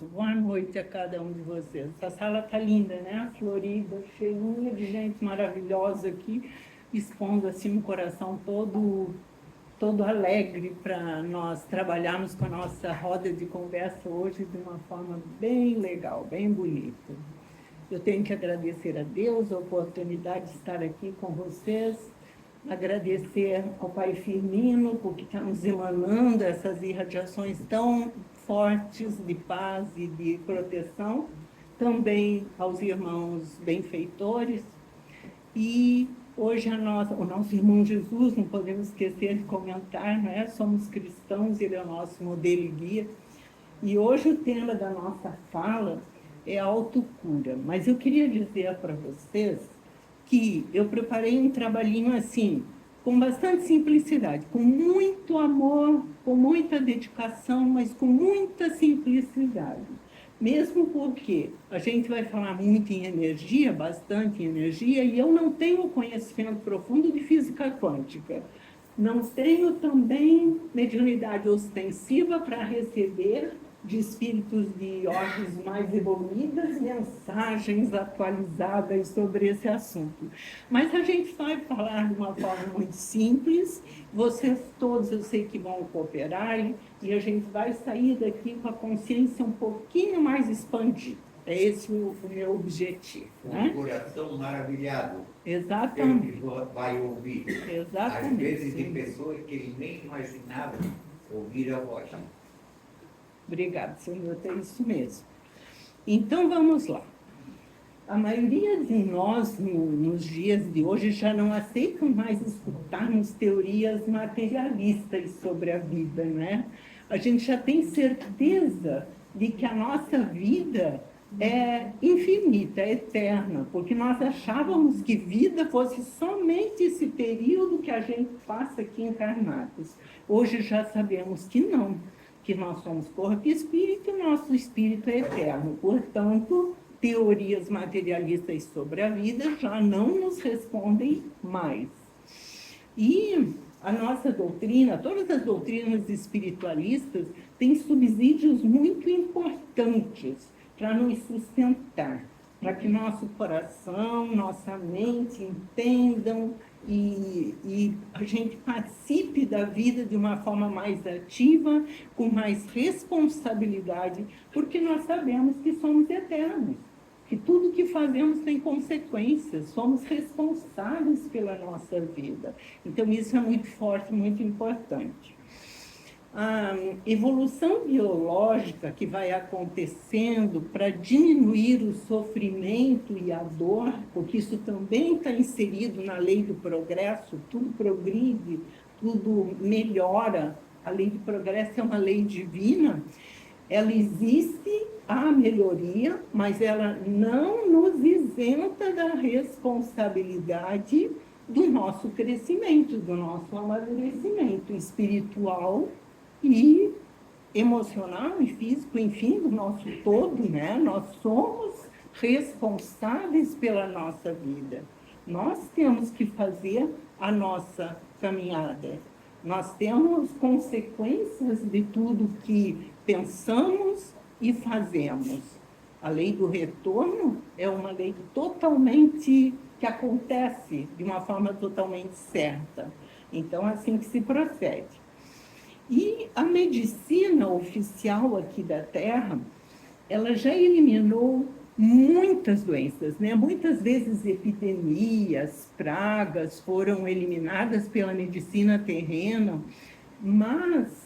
abraço. Boa noite a cada um de vocês. Essa sala está linda, né? Florida, cheinha de gente maravilhosa aqui, expondo assim um coração todo alegre para nós trabalharmos com a nossa roda de conversa hoje de uma forma bem legal, bem bonita. Eu tenho que agradecer a Deus a oportunidade de estar aqui com vocês, agradecer ao Pai Firmino, porque está nos emanando essas irradiações tão fortes de paz e de proteção, também aos irmãos benfeitores, e hoje o nosso irmão Jesus, não podemos esquecer de comentar, não é? Somos cristãos, ele é o nosso modelo e guia, e hoje o tema da nossa fala é autocura, mas eu queria dizer para vocês que eu preparei um trabalhinho assim, com bastante simplicidade, com muito amor, com muita dedicação, mas com muita simplicidade. Mesmo porque a gente vai falar muito em energia, bastante em energia, e eu não tenho conhecimento profundo de física quântica. Não tenho também mediunidade ostensiva para receber de espíritos de ordens mais evoluídas, mensagens atualizadas sobre esse assunto. Mas a gente vai falar de uma forma muito simples, vocês todos eu sei que vão cooperar, e a gente vai sair daqui com a consciência um pouquinho mais expandida. É esse o meu objetivo. Um coração maravilhado. Exatamente. Ele vai ouvir. Exatamente. Às vezes de pessoas que ele nem imaginava ouvir a voz. Obrigada, senhor, é isso mesmo. Então, vamos lá. A maioria de nós, nos dias de hoje, já não aceitam mais escutarmos teorias materialistas sobre a vida, né? A gente já tem certeza de que a nossa vida é infinita, é eterna, porque nós achávamos que vida fosse somente esse período que a gente passa aqui encarnados. Hoje já sabemos que não, que nós somos corpo e espírito, e nosso espírito é eterno. Portanto, teorias materialistas sobre a vida já não nos respondem mais. E a nossa doutrina, todas as doutrinas espiritualistas, têm subsídios muito importantes para nos sustentar, para que nosso coração, nossa mente entendam e a gente participe da vida de uma forma mais ativa, com mais responsabilidade, porque nós sabemos que somos eternos, que tudo que fazemos tem consequências, somos responsáveis pela nossa vida. Então, isso é muito forte, muito importante. A evolução biológica que vai acontecendo para diminuir o sofrimento e a dor, porque isso também está inserido na lei do progresso, tudo progride, tudo melhora, a lei do progresso é uma lei divina, ela existe, a melhoria, mas ela não nos isenta da responsabilidade do nosso crescimento, do nosso amadurecimento espiritual e emocional e físico, enfim, do nosso todo, né? Nós somos responsáveis pela nossa vida. Nós temos que fazer a nossa caminhada. Nós temos consequências de tudo que pensamos e fazemos. A lei do retorno é uma lei totalmente que acontece de uma forma totalmente certa. Então, assim que se procede. E a medicina oficial aqui da Terra, ela já eliminou muitas doenças, né? Muitas vezes epidemias, pragas foram eliminadas pela medicina terrena, mas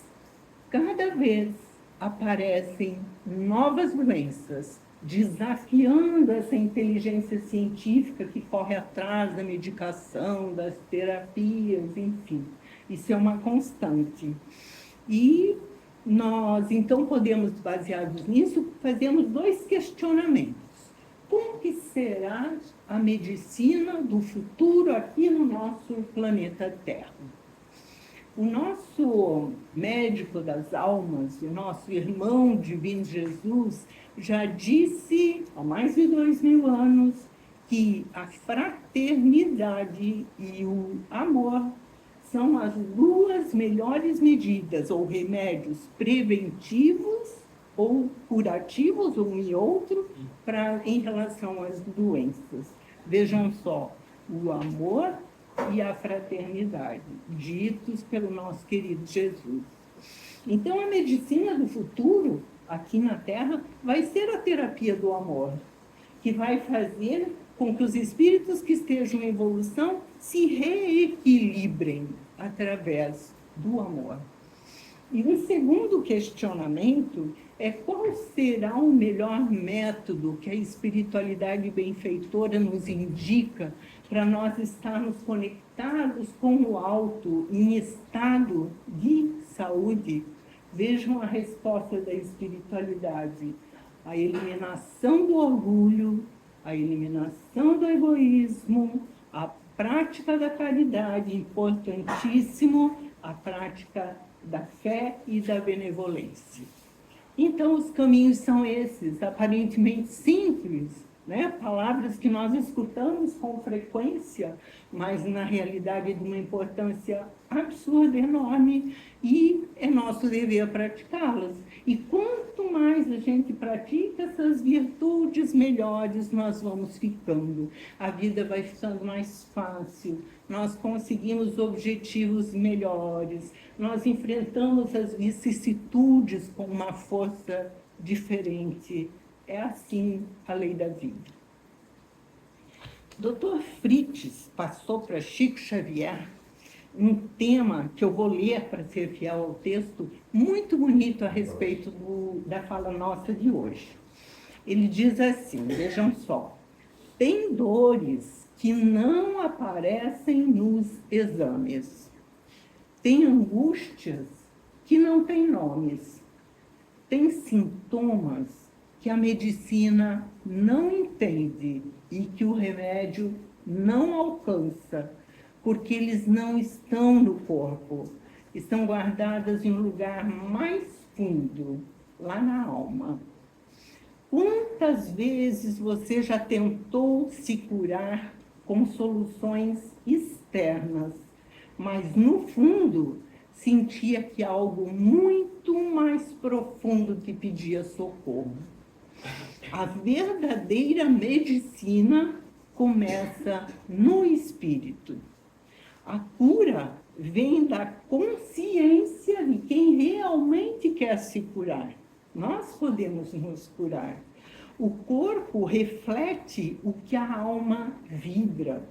cada vez aparecem novas doenças, desafiando essa inteligência científica que corre atrás da medicação, das terapias, enfim. Isso é uma constante. E nós, então, podemos, baseados nisso, fazermos dois questionamentos. Como que será a medicina do futuro aqui no nosso planeta Terra? O nosso médico das almas, o nosso irmão divino Jesus, já disse há mais de 2000 anos que a fraternidade e o amor são as duas melhores medidas ou remédios preventivos ou curativos, um e outro, em relação às doenças. Vejam só, o amor e a fraternidade, ditos pelo nosso querido Jesus. Então, a medicina do futuro, aqui na Terra, vai ser a terapia do amor, que vai fazer com que os espíritos que estejam em evolução se reequilibrem através do amor. E um segundo questionamento é qual será o melhor método que a espiritualidade benfeitora nos indica para nós estarmos conectados com o alto em estado de saúde? Vejam a resposta da espiritualidade: a eliminação do orgulho, a eliminação do egoísmo, a prática da caridade, importantíssimo, a prática da fé e da benevolência. Então, os caminhos são esses, aparentemente simples, né? Palavras que nós escutamos com frequência, mas na realidade de uma importância absurda, enorme, e é nosso dever praticá-las. E quanto mais a gente pratica essas virtudes, melhores nós vamos ficando. A vida vai ficando mais fácil, nós conseguimos objetivos melhores, nós enfrentamos as vicissitudes com uma força diferente. É assim a lei da vida. Dr. Fritz passou para Chico Xavier um tema que eu vou ler para ser fiel ao texto, muito bonito a respeito da fala nossa de hoje. Ele diz assim, vejam só: tem dores que não aparecem nos exames, tem angústias que não têm nomes, tem sintomas que a medicina não entende e que o remédio não alcança, porque eles não estão no corpo, estão guardadas em um lugar mais fundo, lá na alma. Quantas vezes você já tentou se curar com soluções externas, mas no fundo sentia que algo muito mais profundo te pedia socorro? A verdadeira medicina começa no espírito. A cura vem da consciência de quem realmente quer se curar. Nós podemos nos curar. O corpo reflete o que a alma vibra.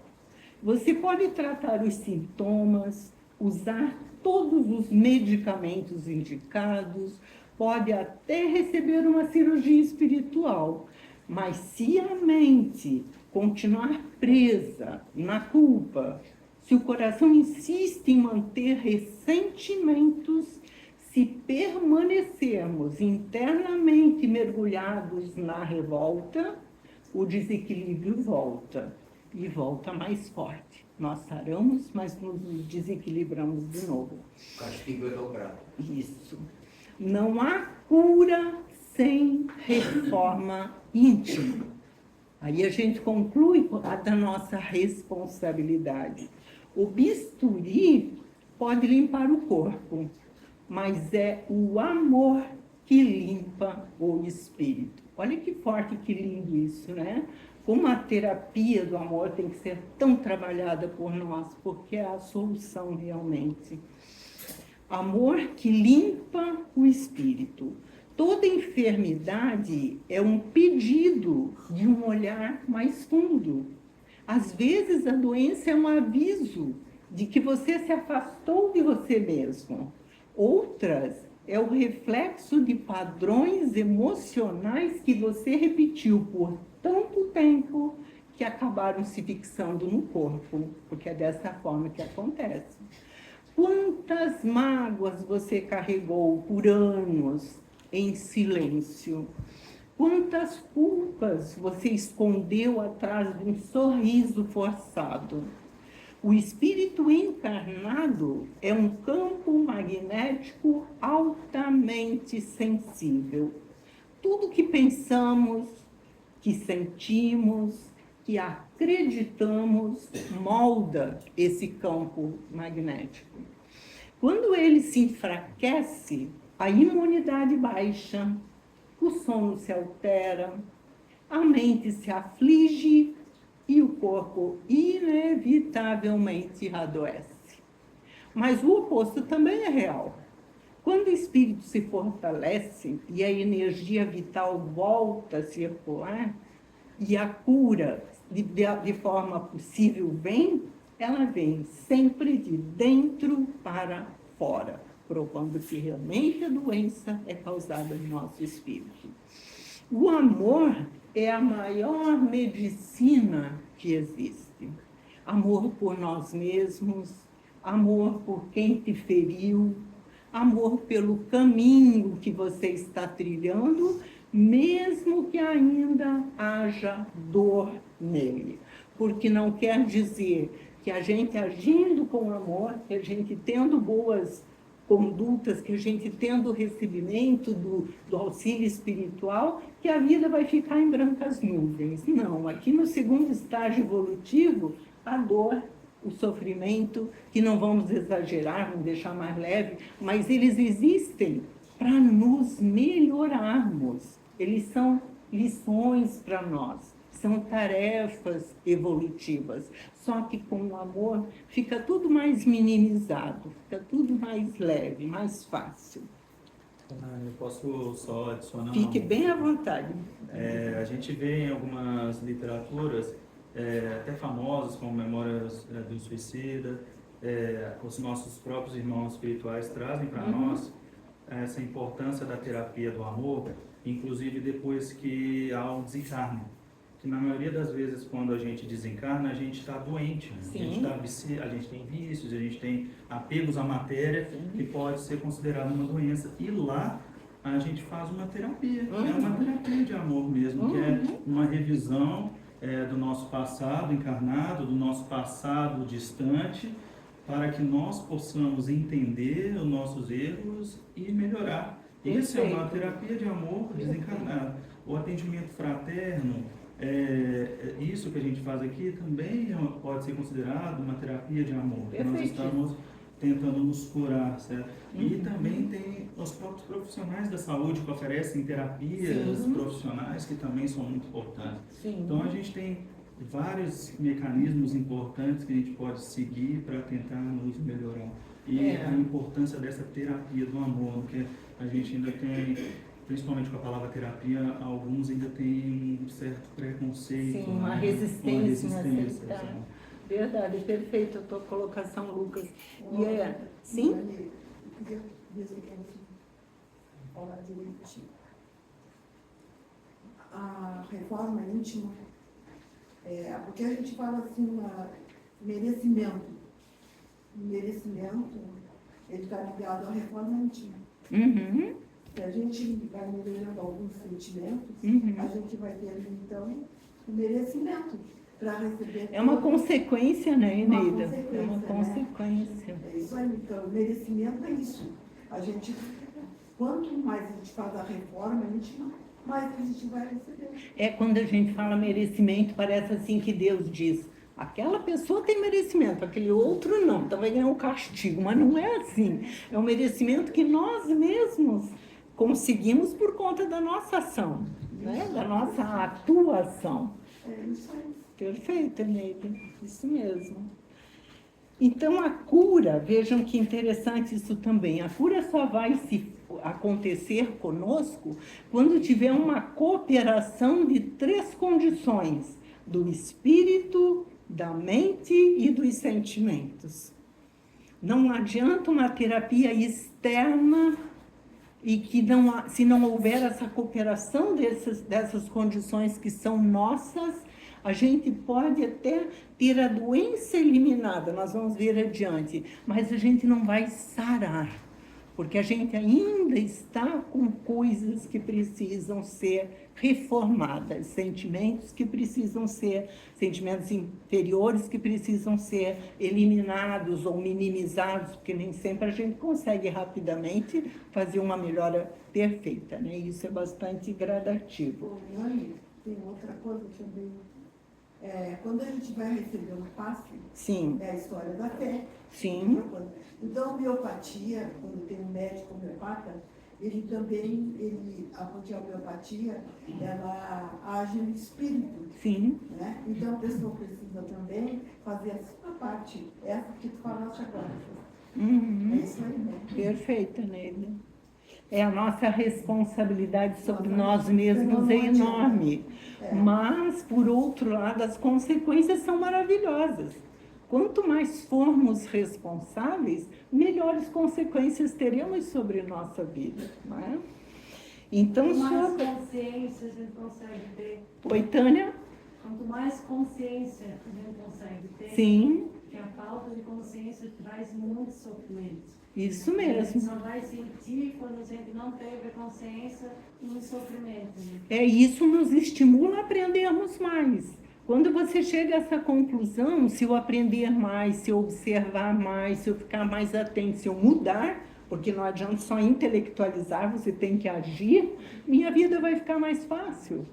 Você pode tratar os sintomas, usar todos os medicamentos indicados, pode até receber uma cirurgia espiritual, mas se a mente continuar presa na culpa, se o coração insiste em manter ressentimentos, se permanecermos internamente mergulhados na revolta, o desequilíbrio volta, e volta mais forte. Nós saramos, mas nos desequilibramos de novo. Castigo é dobrado. Isso. Não há cura sem reforma íntima. Aí a gente conclui a da nossa responsabilidade. O bisturi pode limpar o corpo, mas é o amor que limpa o espírito. Olha que forte, que lindo isso, né? Como a terapia do amor tem que ser tão trabalhada por nós, porque é a solução realmente. Amor que limpa o espírito. Toda enfermidade é um pedido de um olhar mais fundo. Às vezes a doença é um aviso de que você se afastou de você mesmo. Outras é o reflexo de padrões emocionais que você repetiu por tanto tempo que acabaram se fixando no corpo, porque é dessa forma que acontece. Quantas mágoas você carregou por anos em silêncio? Quantas culpas você escondeu atrás de um sorriso forçado? O espírito encarnado é um campo magnético altamente sensível. Tudo que pensamos, que sentimos, que acreditamos, molda esse campo magnético. Quando ele se enfraquece, a imunidade baixa, o sono se altera, a mente se aflige e o corpo inevitavelmente adoece. Mas o oposto também é real. Quando o espírito se fortalece e a energia vital volta a circular, e a cura de forma possível vem, ela vem sempre de dentro para fora, provando que realmente a doença é causada no nosso espírito. O amor é a maior medicina que existe. Amor por nós mesmos, amor por quem te feriu, amor pelo caminho que você está trilhando, mesmo que ainda haja dor nele. Porque não quer dizer que a gente agindo com amor, que a gente tendo boas condutas, que a gente tendo o recebimento do auxílio espiritual, que a vida vai ficar em brancas nuvens. Não, aqui no segundo estágio evolutivo, a dor, o sofrimento, que não vamos exagerar, vamos deixar mais leve, mas eles existem para nos melhorarmos. Eles são lições para nós, são tarefas evolutivas. Só que com o amor fica tudo mais minimizado, fica tudo mais leve, mais fácil. Eu posso só adicionar? Fique bem à vontade. A gente vê em algumas literaturas, até famosas, como Memórias do Suicida, os nossos próprios irmãos espirituais trazem para nós essa importância da terapia do amor, inclusive depois que há um desencarne. Que na maioria das vezes, quando a gente desencarna, a gente está doente, né? A gente tem vícios, a gente tem apegos à matéria, que pode ser considerado uma doença. E lá a gente faz uma terapia, é uma terapia de amor mesmo, que é uma revisão do nosso passado encarnado, do nosso passado distante, para que nós possamos entender os nossos erros e melhorar. Isso é uma terapia de amor desencarnado. O atendimento fraterno, isso que a gente faz aqui também pode ser considerado uma terapia de amor. Nós estamos tentando nos curar, certo? E também tem os próprios profissionais da saúde que oferecem terapias profissionais que também são muito importantes. Então a gente tem vários mecanismos importantes que a gente pode seguir para tentar nos melhorar. E a importância dessa terapia do amor, que a gente ainda tem, principalmente com a palavra terapia, alguns ainda têm um certo preconceito. Sim, uma resistência. Verdade, perfeito a tua colocação, Lucas. Sim? Eu queria dizer que falar direitinho. A reforma íntima, porque a gente fala assim, merecimento. O merecimento, ele está ligado à reforma íntima. Se a gente vai melhorando alguns sentimentos, a gente vai ter, então, o merecimento para receber. É uma consequência, né, Eneida? É uma consequência. Né? É isso aí, então, o merecimento é isso. A gente, quanto mais a gente faz a reforma íntima, mais a gente vai receber. Quando a gente fala merecimento, parece assim que Deus diz, aquela pessoa tem merecimento, aquele outro não, então vai ganhar um castigo, mas não é assim. É um merecimento que nós mesmos conseguimos por conta da nossa ação, né? Da nossa atuação. É isso aí. Perfeito, Eneida, isso mesmo. Então, a cura, vejam que interessante isso também, a cura só vai acontecer conosco quando tiver uma cooperação de 3 condições, do espírito, da mente e dos sentimentos. Não adianta uma terapia externa e que se não houver essa cooperação dessas condições que são nossas, a gente pode até ter a doença eliminada, nós vamos ver adiante, mas a gente não vai sarar, porque a gente ainda está com coisas que precisam ser reformadas, sentimentos inferiores que precisam ser eliminados ou minimizados, porque nem sempre a gente consegue rapidamente fazer uma melhora perfeita, né? Isso é bastante gradativo. Tem outra coisa também. Quando a gente vai receber um passe, Sim. É a história da fé. Sim. Então, homeopatia, quando tem um médico homeopata, ele também, a homeopatia, ela age no espírito, Sim. né? Então a pessoa precisa também fazer a sua parte, essa que tu falaste agora. É isso aí, né? Perfeita, Neila. A nossa responsabilidade sobre nós mesmos é enorme. Mas, por outro lado, as consequências são maravilhosas. Quanto mais formos responsáveis, melhores consequências teremos sobre nossa vida. Não é? Então, Quanto mais consciência a gente consegue ter. Oi, Tânia? Quanto mais consciência a gente consegue ter. Sim. Porque a falta de consciência traz muito sofrimento. Isso A gente mesmo. só vai sentir quando a gente não teve a consciência no sofrimento. Né? Isso nos estimula a aprendermos mais. Quando você chega a essa conclusão, se eu aprender mais, se eu observar mais, se eu ficar mais atento, se eu mudar, porque não adianta só intelectualizar, você tem que agir, minha vida vai ficar mais fácil.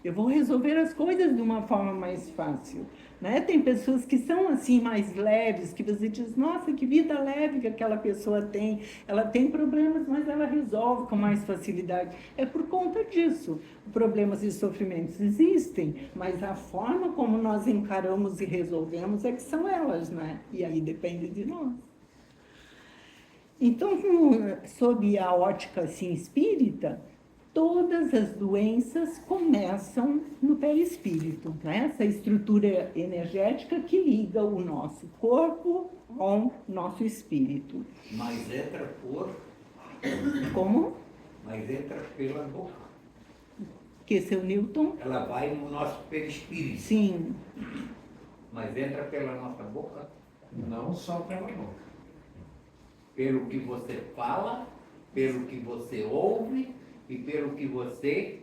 Eu vou resolver as coisas de uma forma mais fácil. Né? Tem pessoas que são assim mais leves, que você diz, nossa, que vida leve que aquela pessoa tem. Ela tem problemas, mas ela resolve com mais facilidade. É por conta disso. Problemas e sofrimentos existem, mas a forma como nós encaramos e resolvemos é que são elas, né? E aí depende de nós. Então, sob a ótica assim, espírita, todas as doenças começam no perispírito, né? Essa estrutura energética que liga o nosso corpo com o nosso espírito. Mas entra por... Como? Mas entra pela boca. Que, seu Newton? Ela vai no nosso perispírito. Sim. Mas entra pela nossa boca. Não só pela boca. Pelo que você fala, pelo que você ouve e pelo que você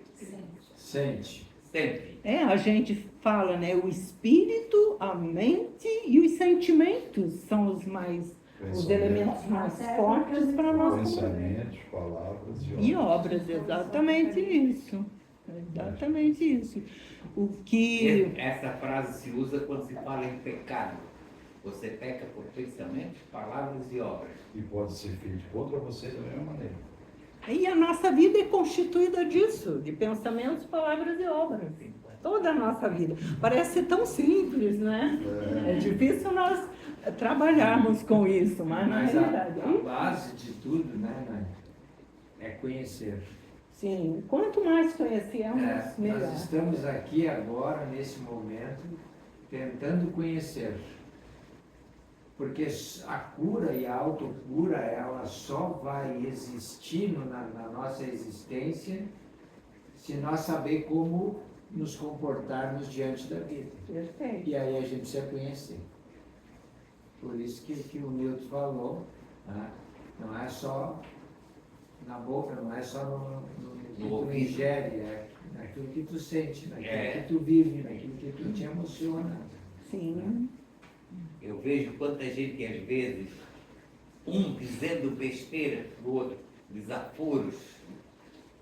Sente. sente. A gente fala, né? O espírito, a mente e os sentimentos são os elementos mais fortes para nós. Pensamentos, palavras E obras, exatamente isso. Exatamente isso. O que... Essa frase se usa quando se fala em pecado. Você peca por pensamentos, palavras e obras. E pode ser feito contra você da mesma maneira. E a nossa vida é constituída disso, de pensamentos, palavras e obras. Toda a nossa vida. Parece ser tão simples, né? É difícil nós trabalharmos com isso, mas na realidade... a base de tudo, né, é conhecer. Sim, quanto mais conhecermos, melhor. Nós estamos aqui agora, nesse momento, tentando conhecer. Porque a cura e a autocura, ela só vai existir na nossa existência se nós saber como nos comportarmos diante da vida. Perfeito. E aí a gente precisa conhecer. Por isso que o Newton falou, né? Não é só na boca, não é só no que tu ingere, é naquilo que tu sente, naquilo que tu vive, naquilo que tu te emociona. Sim. Eu vejo quanta gente, às vezes, dizendo besteira do outro, desaforos,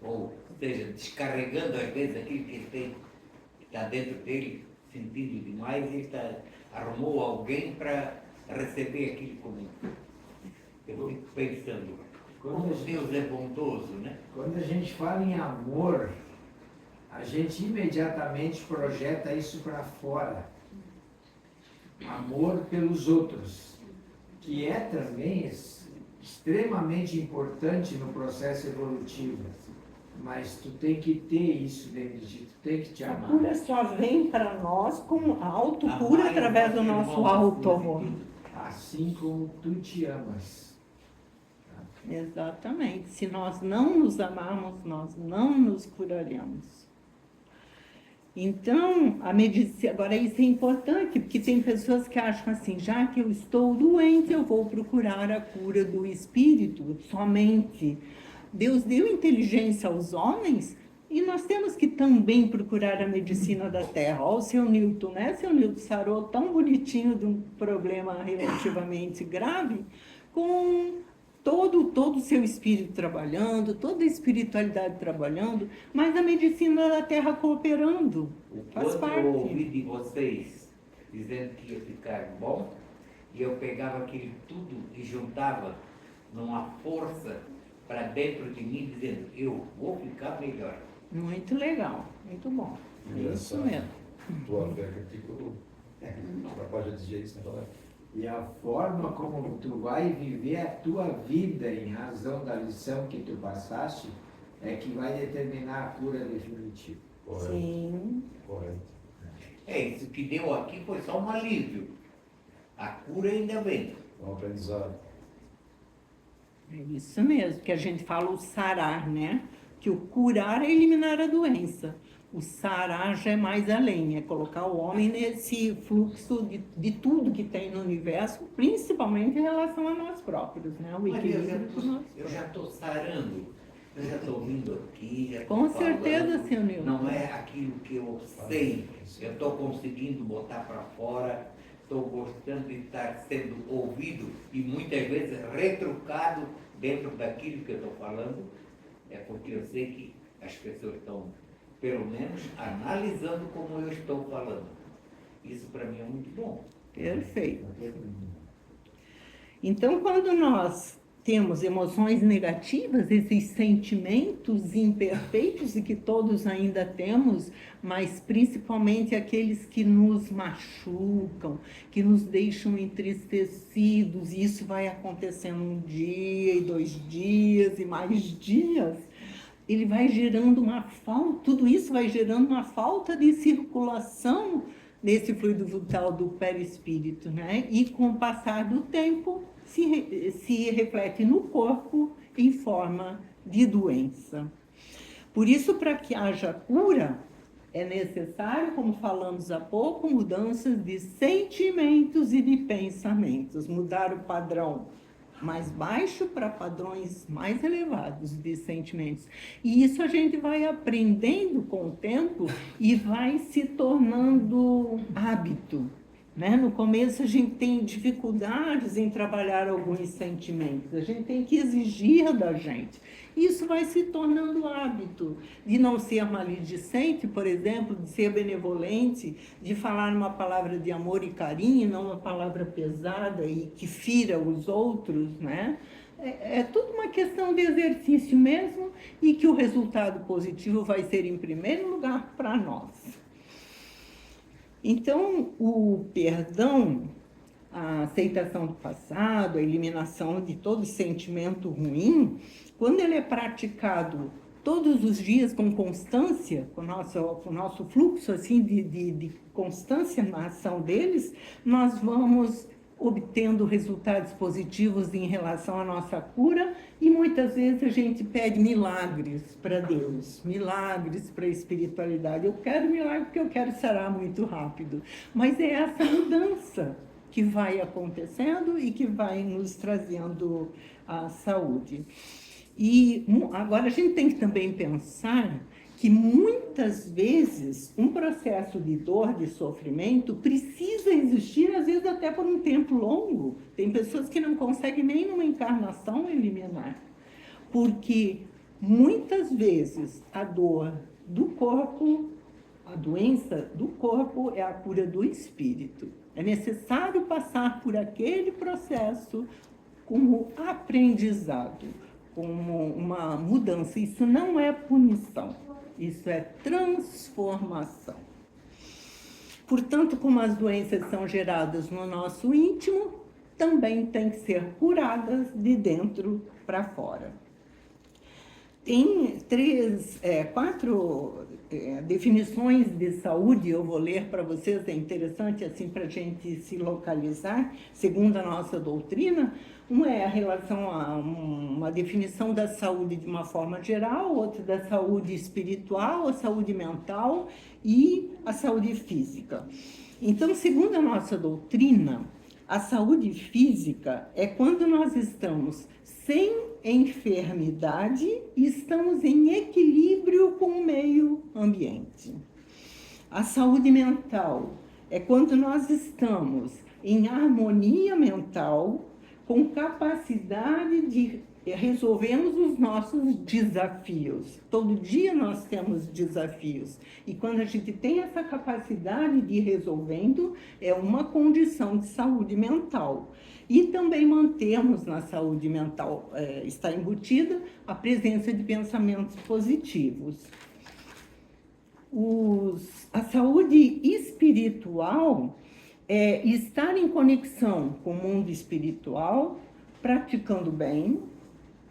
ou seja, descarregando às vezes aquilo que ele tem, que está dentro dele, sentindo demais, e ele arrumou alguém para receber aquilo comigo. Eu fico pensando, como Deus é bondoso, né? Quando a gente fala em amor, a gente imediatamente projeta isso para fora. Amor pelos outros, que é também extremamente importante no processo evolutivo. Mas tu tem que ter isso dentro de ti, tu tem que te A amar. cura só vem para nós como a autocura através do nosso auto-amor. Assim como tu te amas. Exatamente. Se nós não nos amarmos, nós não nos curaremos. Então, a medicina, agora isso é importante, porque tem pessoas que acham assim, já que eu estou doente, eu vou procurar a cura do espírito somente. Deus deu inteligência aos homens e nós temos que também procurar a medicina da terra. Olha o seu Newton, né? Seu Newton sarou tão bonitinho de um problema relativamente grave, com todo o seu espírito trabalhando, toda a espiritualidade trabalhando, mas a medicina da terra cooperando. Faz Quando parte. eu ouvi de vocês dizendo que ia ficar bom, e eu pegava aquilo tudo e juntava numa força para dentro de mim, dizendo, eu vou ficar melhor. Muito legal, muito bom. É isso Engraçado. mesmo. Tua fé que te curou. Capaz de dizer isso, né, galera? E a forma como tu vai viver a tua vida em razão da lição que tu passaste é que vai determinar a cura definitiva. Correto. Sim. Correto. Isso que deu aqui foi só um alívio. A cura ainda vem. É um aprendizado. É isso mesmo, que a gente fala o sarar, né? Que o curar é eliminar a doença. O sarar já é mais além, é colocar o homem nesse fluxo de tudo que tem no universo, principalmente em relação a nós próprios, né? O Mas equilíbrio com nós eu próprios. já estou sarando. Eu já estou vindo aqui, já tô Com falando. certeza, senhor Nilton. Não é aquilo que eu sei. Eu estou conseguindo botar para fora, estou gostando de estar sendo ouvido e muitas vezes retrucado dentro daquilo que eu estou falando. É porque eu sei que as pessoas estão, pelo menos, analisando como eu estou falando. Isso para mim é muito bom. Perfeito. Então, quando nós temos emoções negativas, esses sentimentos imperfeitos e que todos ainda temos, mas principalmente aqueles que nos machucam, que nos deixam entristecidos, e isso vai acontecendo um dia e 2 dias e mais dias, ele vai gerando uma falta, tudo isso vai gerando uma falta de circulação nesse fluido vital do perispírito, né? E com o passar do tempo se reflete no corpo em forma de doença. Por isso, para que haja cura, é necessário, como falamos há pouco, mudanças de sentimentos e de pensamentos, mudar o padrão mais baixo para padrões mais elevados de sentimentos. E isso a gente vai aprendendo com o tempo e vai se tornando hábito, né? No começo a gente tem dificuldades em trabalhar alguns sentimentos, a gente tem que exigir da gente. Isso vai se tornando hábito, de não ser maledicente, por exemplo, de ser benevolente, de falar uma palavra de amor e carinho, não uma palavra pesada e que fira os outros, né? É tudo uma questão de exercício mesmo e que o resultado positivo vai ser, em primeiro lugar, para nós. Então, o perdão, a aceitação do passado, a eliminação de todo sentimento ruim, quando ele é praticado todos os dias com constância, com o nosso fluxo assim, de constância na ação deles, nós vamos obtendo resultados positivos em relação à nossa cura e muitas vezes a gente pede milagres para Deus, milagres para a espiritualidade. Eu quero milagre porque eu quero sarar muito rápido, mas é essa mudança que vai acontecendo e que vai nos trazendo a saúde. E agora a gente tem que também pensar que muitas vezes um processo de dor, de sofrimento, precisa existir, às vezes até por um tempo longo. Tem pessoas que não conseguem nem numa encarnação eliminar, porque muitas vezes a dor do corpo, a doença do corpo é a cura do espírito. É necessário passar por aquele processo como aprendizado, como uma mudança. Isso não é punição. Isso é transformação. Portanto, como as doenças são geradas no nosso íntimo, também têm que ser curadas de dentro para fora. Tem 4 definições de saúde, eu vou ler para vocês, é interessante assim para a gente se localizar, segundo a nossa doutrina. Uma é a relação a uma definição da saúde de uma forma geral, outra da saúde espiritual, a saúde mental e a saúde física. Então, segundo a nossa doutrina, a saúde física é quando nós estamos sem enfermidade e estamos em equilíbrio com o meio ambiente. A saúde mental é quando nós estamos em harmonia mental, com capacidade de resolvemos os nossos desafios. Todo dia nós temos desafios. E quando a gente tem essa capacidade de ir resolvendo, é uma condição de saúde mental. E também mantemos na saúde mental, está embutida a presença de pensamentos positivos. A saúde espiritual é estar em conexão com o mundo espiritual, praticando bem,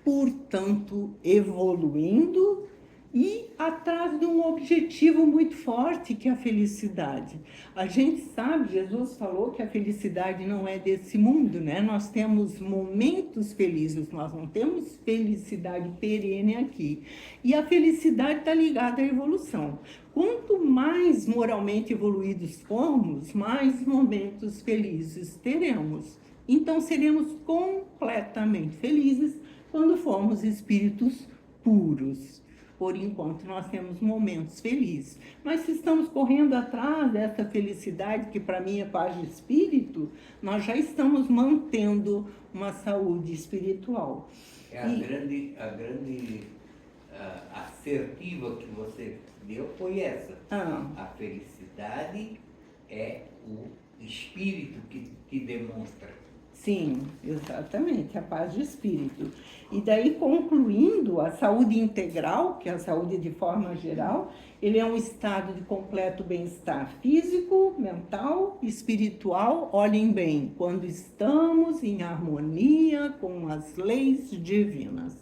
portanto, evoluindo e atrás de um objetivo muito forte, que é a felicidade. A gente sabe, Jesus falou que a felicidade não é desse mundo, né? Nós temos momentos felizes, nós não temos felicidade perene aqui. E a felicidade está ligada à evolução. Quanto mais moralmente evoluídos formos, mais momentos felizes teremos. Então, seremos completamente felizes quando formos espíritos puros. Por enquanto, nós temos momentos felizes. Mas se estamos correndo atrás dessa felicidade, que para mim é paz de espírito, nós já estamos mantendo uma saúde espiritual. A grande assertiva que você deu foi essa. A felicidade é o espírito que demonstra. Sim, exatamente, a paz de espírito. E daí, concluindo, a saúde integral, que é a saúde de forma geral, ele é um estado de completo bem-estar físico, mental, espiritual. Olhem bem, quando estamos em harmonia com as leis divinas.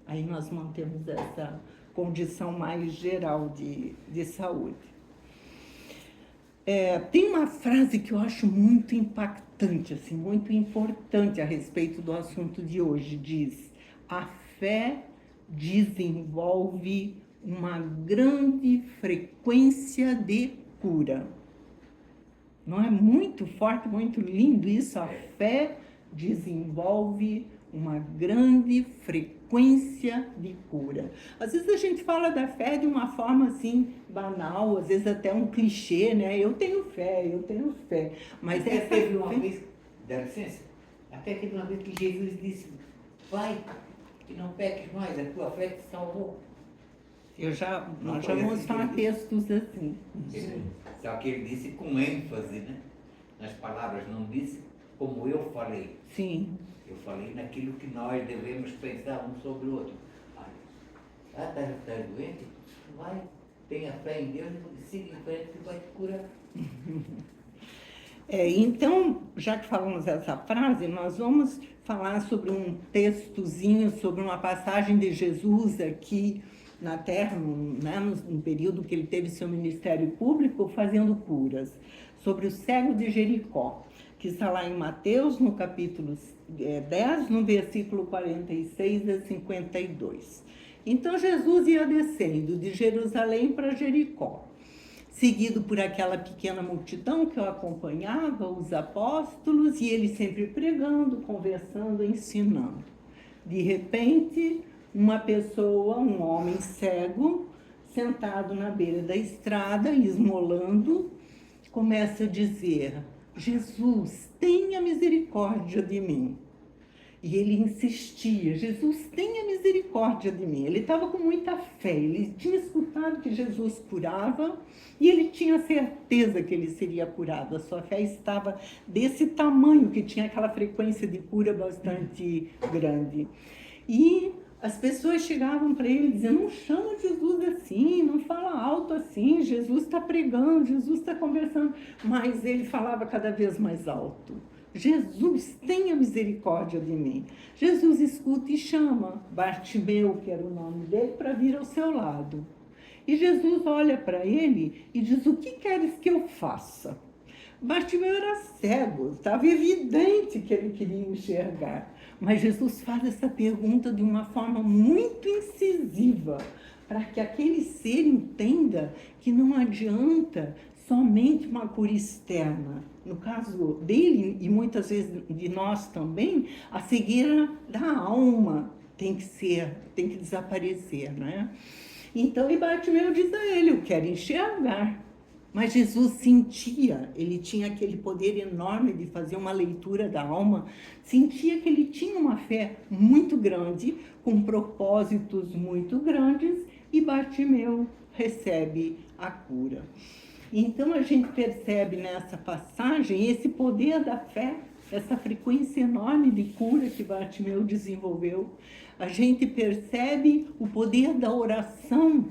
Aí nós mantemos essa condição mais geral de saúde. Tem uma frase que eu acho muito impactante, assim, muito importante a respeito do assunto de hoje. Diz: a fé desenvolve uma grande frequência de cura. Não é muito forte, muito lindo isso? A fé desenvolve uma grande frequência de cura. Às vezes a gente fala da fé de uma forma assim banal, às vezes até um clichê, né? Eu tenho fé. Mas até teve uma vez, dá licença, até teve uma vez que Jesus disse: vai, que não peques mais, a tua fé te salvou. Nós já vamos falar textos assim. Só que ele disse com ênfase, né? Nas palavras, não disse como eu falei. Sim. Eu falei naquilo que nós devemos pensar um sobre o outro. Está doente? Vai, tenha fé em Deus e siga em frente que vai te curar. Então, já que falamos essa frase, nós vamos falar sobre um textozinho, sobre uma passagem de Jesus aqui na Terra, no período que ele teve seu ministério público, fazendo curas, sobre o cego de Jericó, que está lá em Mateus, no capítulo 10, no versículo 46 a 52. Então, Jesus ia descendo de Jerusalém para Jericó, seguido por aquela pequena multidão que o acompanhava, os apóstolos, e ele sempre pregando, conversando, ensinando. De repente, uma pessoa, um homem cego, sentado na beira da estrada, esmolando, começa a dizer: Jesus, tenha misericórdia de mim. E ele insistia: Jesus, tenha misericórdia de mim. Ele estava com muita fé, ele tinha escutado que Jesus curava e ele tinha certeza que ele seria curado. A sua fé estava desse tamanho, que tinha aquela frequência de cura bastante grande. E as pessoas chegavam para ele dizendo: não chama Jesus assim, não fala alto assim, Jesus está pregando, Jesus está conversando. Mas ele falava cada vez mais alto: Jesus, tenha misericórdia de mim. Jesus escuta e chama Bartimeu, que era o nome dele, para vir ao seu lado. E Jesus olha para ele e diz: o que queres que eu faça? Bartimeu era cego, estava evidente que ele queria enxergar. Mas Jesus faz essa pergunta de uma forma muito incisiva, para que aquele ser entenda que não adianta somente uma cura externa. No caso dele, e muitas vezes de nós também, a cegueira da alma tem que desaparecer, né? Então, Bartimeu diz a ele: eu quero enxergar. Mas Jesus sentia, ele tinha aquele poder enorme de fazer uma leitura da alma, sentia que ele tinha uma fé muito grande, com propósitos muito grandes, e Bartimeu recebe a cura. Então a gente percebe nessa passagem esse poder da fé, essa frequência enorme de cura que Bartimeu desenvolveu. A gente percebe o poder da oração,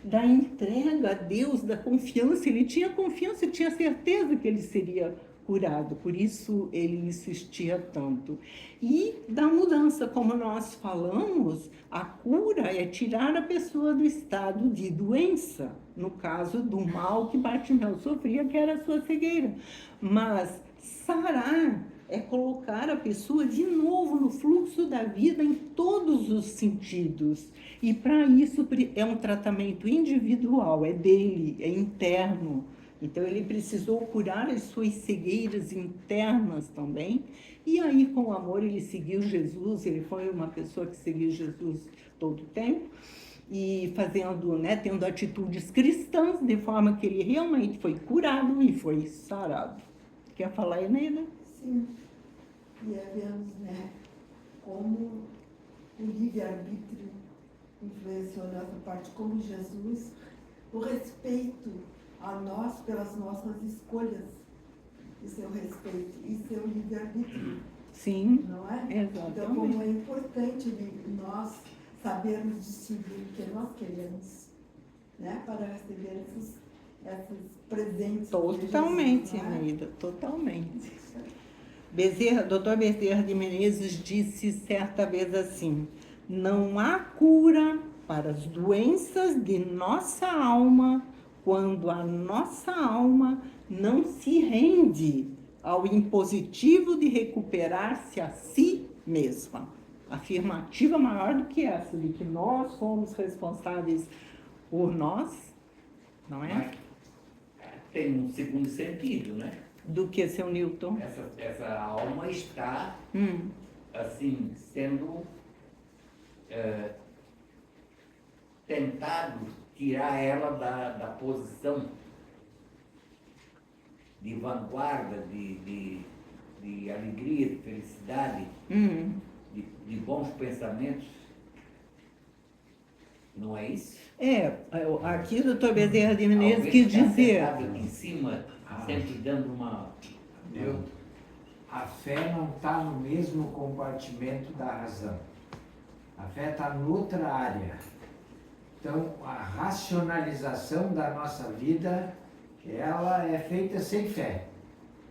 da entrega a Deus, da confiança. Ele tinha confiança, tinha certeza que ele seria curado, por isso ele insistia tanto. E da mudança, como nós falamos, a cura é tirar a pessoa do estado de doença, no caso do mal que Bartimeu sofria, que era a sua cegueira. Mas sarar é colocar a pessoa de novo no fluxo da vida em todos os sentidos. E para isso é um tratamento individual, é dele, é interno. Então ele precisou curar as suas cegueiras internas também. E aí, com o amor, ele seguiu Jesus, ele foi uma pessoa que seguiu Jesus todo o tempo. E fazendo, tendo atitudes cristãs, de forma que ele realmente foi curado e foi sarado. Quer falar, Eneida? Sim. E vemos, como o livre-arbítrio influenciou nessa parte, como Jesus, o respeito a nós pelas nossas escolhas, e seu respeito e seu livre-arbítrio. Sim, não é? exatamente. Então, como é importante nós sabermos distinguir o que nós queremos, para receber esses presentes. Totalmente, de Jesus, Eneida, totalmente. Dr. Bezerra de Menezes disse certa vez assim: não há cura para as doenças de nossa alma quando a nossa alma não se rende ao impositivo de recuperar-se a si mesma. Afirmativa maior do que essa, de que nós somos responsáveis por nós, não é? Mas tem um segundo sentido, né? Do que, seu Newton? Essa alma está, assim, sendo tentado tirar ela da posição de vanguarda, de alegria, de felicidade, de bons pensamentos. Não é isso? Aqui o doutor Bezerra de Menezes Alguém quis está dizer... sentado aqui em cima, sempre dando uma... A fé não está no mesmo compartimento da razão. A fé está em outra área. Então, a racionalização da nossa vida, ela é feita sem fé.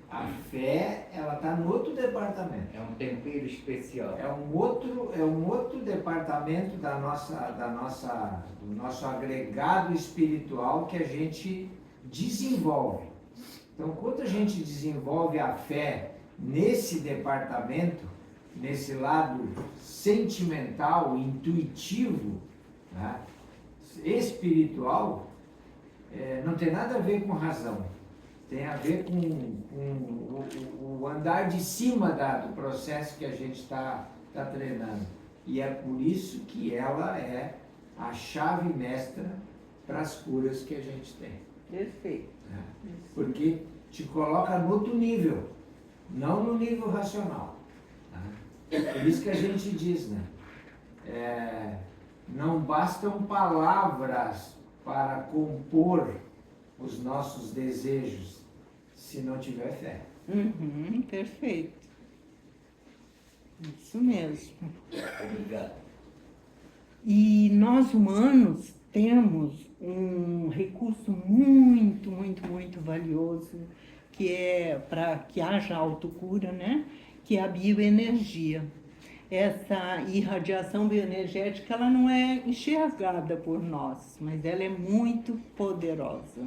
A fé, ela está no outro departamento. É um tempero especial. É um outro departamento do nosso agregado espiritual que a gente desenvolve. Então, quando a gente desenvolve a fé nesse departamento, nesse lado sentimental, intuitivo, espiritual, não tem nada a ver com razão. Tem a ver com o andar de cima do processo que a gente está treinando. E é por isso que ela é a chave mestra para as curas que a gente tem. Perfeito. Porque te coloca no outro nível, não no nível racional. Por isso que a gente diz, não bastam palavras para compor os nossos desejos, se não tiver fé. Perfeito. Isso mesmo. Obrigado. E nós humanos temos um recurso muito, muito, muito valioso, que é para que haja autocura, que é a bioenergia. Essa irradiação bioenergética, ela não é enxergada por nós, mas ela é muito poderosa.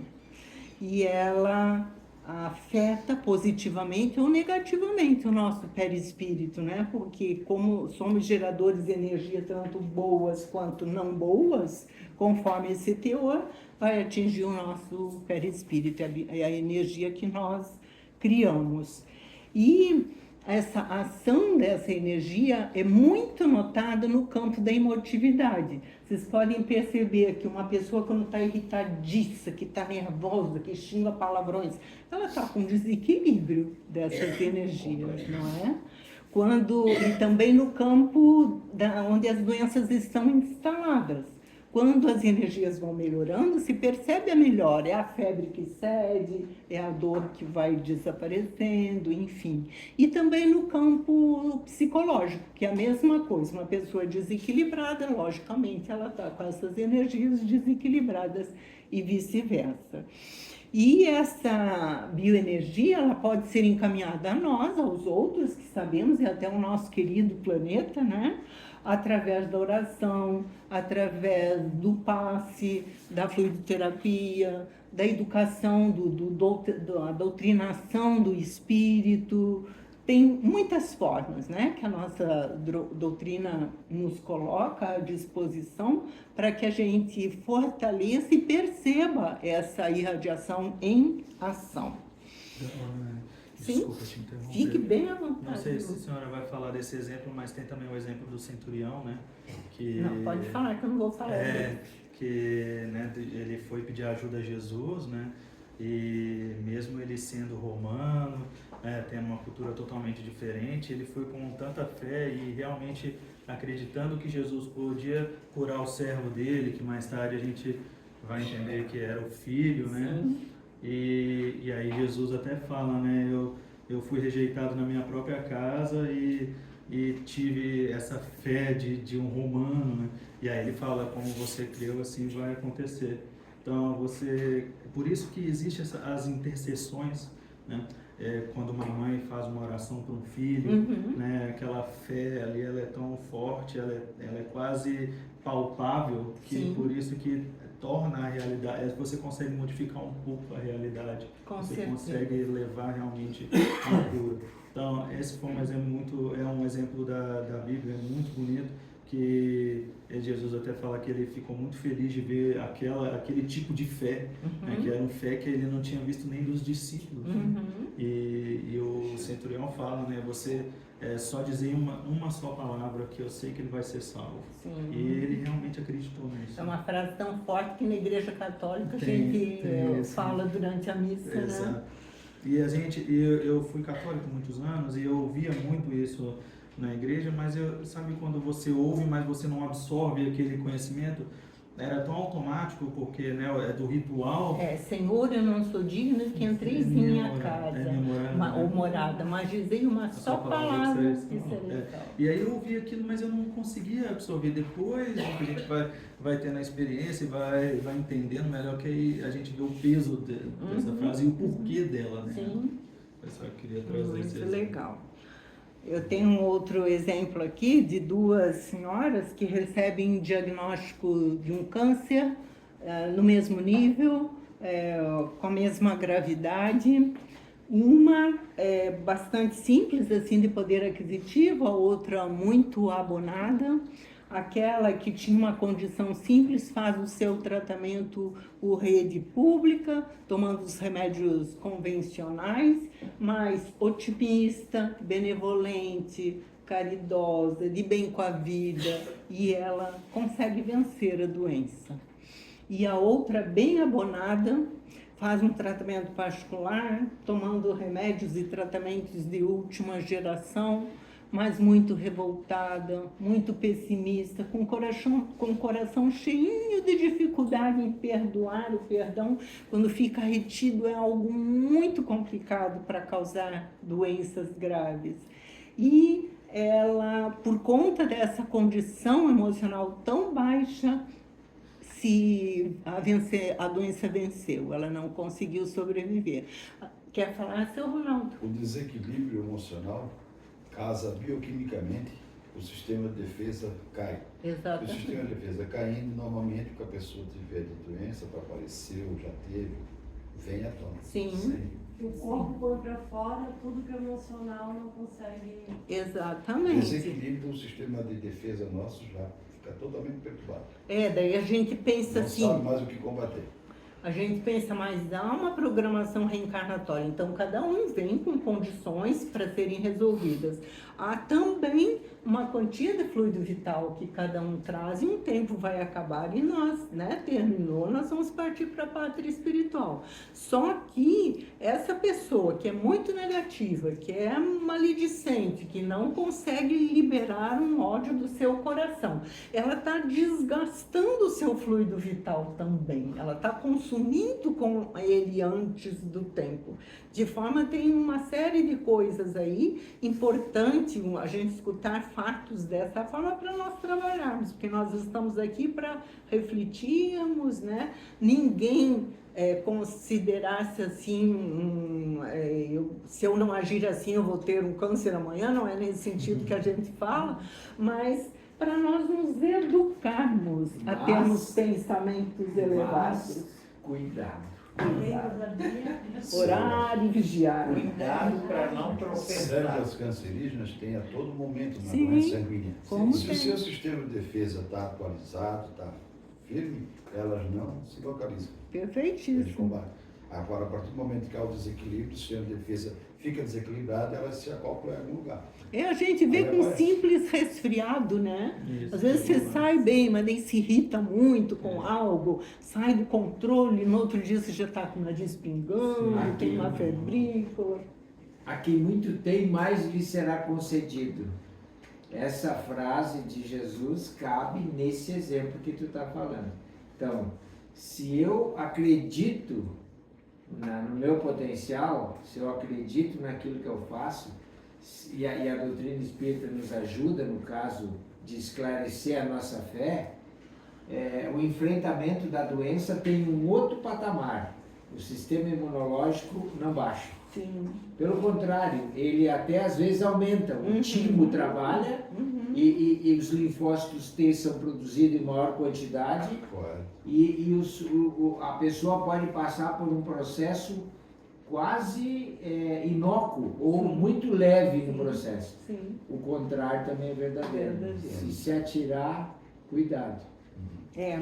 E ela afeta positivamente ou negativamente o nosso perispírito, Porque como somos geradores de energia tanto boas quanto não boas, conforme esse teor, vai atingir o nosso perispírito, é a energia que nós criamos. E essa ação dessa energia é muito notada no campo da emotividade. Vocês podem perceber que uma pessoa quando está irritadiça, que está nervosa, que xinga palavrões, ela está com desequilíbrio dessas energias, não é? E também no campo onde as doenças estão instaladas. Quando as energias vão melhorando, se percebe a melhora. É a febre que cede, é a dor que vai desaparecendo, enfim. E também no campo psicológico, que é a mesma coisa. Uma pessoa desequilibrada, logicamente, ela está com essas energias desequilibradas e vice-versa. E essa bioenergia, ela pode ser encaminhada a nós, aos outros, que sabemos, e até o nosso querido planeta, né? Através da oração, através do passe, da fluidoterapia, da educação, da doutrinação do espírito. Tem muitas formas, né, que a nossa doutrina nos coloca à disposição para que a gente fortaleça e perceba essa irradiação em ação. Desculpa te interromper. Fique bem à vontade. Não sei se a senhora vai falar desse exemplo, mas tem também o exemplo do centurião, né? Que, não, pode falar que eu não vou falar. Que né, ele foi pedir ajuda a Jesus, né? E mesmo ele sendo romano, tem uma cultura totalmente diferente, ele foi com tanta fé e realmente acreditando que Jesus podia curar o servo dele, que mais tarde a gente vai entender que era o filho, né? E aí Jesus até fala, né? Eu fui rejeitado na minha própria casa e tive essa fé de um romano, né? E aí ele fala, como você creu, assim vai acontecer. Então, por isso que existem as intercessões, né? Quando uma mãe faz uma oração para um filho, né? Aquela fé ali, ela é tão forte, ela é quase palpável, que por isso que torna a realidade, você consegue modificar um pouco a realidade, você consegue levar realmente a cura. Então, esse foi um exemplo da Bíblia, muito bonito, que Jesus até fala que ele ficou muito feliz de ver aquele tipo de fé, né, que era uma fé que ele não tinha visto nem dos discípulos. Né? E o centurião fala, né, você só dizer uma só palavra que eu sei que ele vai ser salvo. Sim. E ele realmente acreditou nisso. É uma frase tão forte que na Igreja Católica a gente fala durante a missa, exato. Né? E eu fui católico há muitos anos e eu ouvia muito isso na igreja, mas sabe quando você ouve, mas você não absorve aquele conhecimento? Era tão automático, porque né, é do ritual. Senhor, eu não sou digno que entreis em minha casa, ou morada, mas dizei uma só palavra que serei salvo. E aí eu ouvi aquilo, mas eu não conseguia absorver. Depois que a gente vai tendo a experiência e vai entendendo melhor, que aí a gente vê o peso dessa frase e o porquê dela. Né? Sim. Eu só queria trazer esse exemplo. Legal. Eu tenho um outro exemplo aqui de duas senhoras que recebem diagnóstico de um câncer no mesmo nível, com a mesma gravidade. Uma é bastante simples, assim, de poder aquisitivo, a outra muito abonada. Aquela que tinha uma condição simples faz o seu tratamento por rede pública, tomando os remédios convencionais, mas otimista, benevolente, caridosa, de bem com a vida, e ela consegue vencer a doença. E a outra, bem abonada, faz um tratamento particular, tomando remédios e tratamentos de última geração, mas muito revoltada, muito pessimista, com o coração cheio de dificuldade em perdoar. O perdão, quando fica retido, é algo muito complicado para causar doenças graves. E ela, por conta dessa condição emocional tão baixa, a doença venceu, ela não conseguiu sobreviver. Quer falar, seu Ronaldo? O desequilíbrio emocional casa bioquimicamente, o sistema de defesa cai. Exatamente. O sistema de defesa caindo, normalmente, que a pessoa tiver de doença, apareceu, já teve, vem à tona. Sim. O corpo põe para fora tudo que o emocional não consegue. Exatamente. Desequilíbrio do sistema de defesa nosso já fica totalmente perturbado. Daí a gente pensa não assim. Não sabe mais o que combater. a gente pensa, mas há uma programação reencarnatória, então cada um vem com condições para serem resolvidas. Há também uma quantia de fluido vital que cada um traz e um tempo vai acabar e nós, né, terminou, nós vamos partir para a pátria espiritual. Só que essa pessoa que é muito negativa, que é maledicente, que não consegue liberar um ódio do seu coração, ela está desgastando o seu fluido vital também, ela está consumindo com ele antes do tempo. De forma, tem uma série de coisas aí importante a gente escutar fatos dessa forma para nós trabalharmos, porque nós estamos aqui para refletirmos, né? Ninguém considerasse assim, se eu não agir assim eu vou ter um câncer amanhã, não é nesse sentido que a gente fala, mas para nós nos educarmos a termos pensamentos elevados. Cuidado. Orar e vigiar. Cuidado para não tropeçar. Células cancerígenas têm a todo momento na Sim, doença sanguínea. como Se tem. o seu sistema de defesa está atualizado, está firme, elas não se localizam. Eles Perfeitíssimo. combatem. Agora, a partir do momento que há o desequilíbrio, o sistema de defesa fica desequilibrado, elas se acoplam em algum lugar. A gente vê com um simples resfriado, né? Às vezes você sai bem, mas nem se irrita muito com algo, sai do controle, no outro dia você já está com o nariz pingando, Sim. tem uma febrícula. A quem muito tem, mais lhe será concedido. Essa frase de Jesus cabe nesse exemplo que tu está falando. Então, se eu acredito no meu potencial, se eu acredito naquilo que eu faço, e a doutrina espírita nos ajuda, no caso de esclarecer a nossa fé, o enfrentamento da doença tem um outro patamar. O sistema imunológico não baixa. Sim. Pelo contrário, ele até às vezes aumenta. O timo trabalha e os linfócitos T são produzidos em maior quantidade Correto. e a pessoa pode passar por um processo quase inócuo ou muito leve no processo. Sim. O contrário também é verdadeiro. Se atirar, cuidado.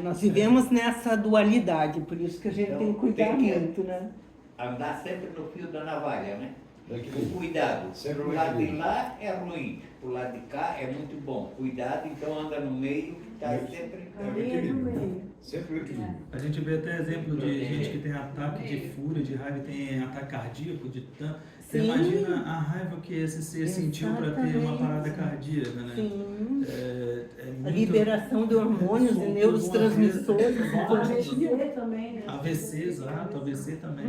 Nós vivemos nessa dualidade, por isso que a gente Então, tem que cuidar tem que- muito, né? Andar sempre no fio da navalha, né? Equilíbrio. Cuidado. Sempre Pro o lado de equilíbrio. lá é ruim, pro lado de cá é muito bom. Cuidado, então anda no meio, que tá sempre... É o equilíbrio. Sempre o equilíbrio. A gente vê até exemplo de gente que tem ataque de fúria, de raiva, tem ataque cardíaco, de tanto. Você Sim. imagina a raiva que esse ser sentiu para ter uma parada cardíaca, né? Sim. É A muito... liberação de hormônios e neurotransmissores. AVC também, né? AVC, exato, AVC também.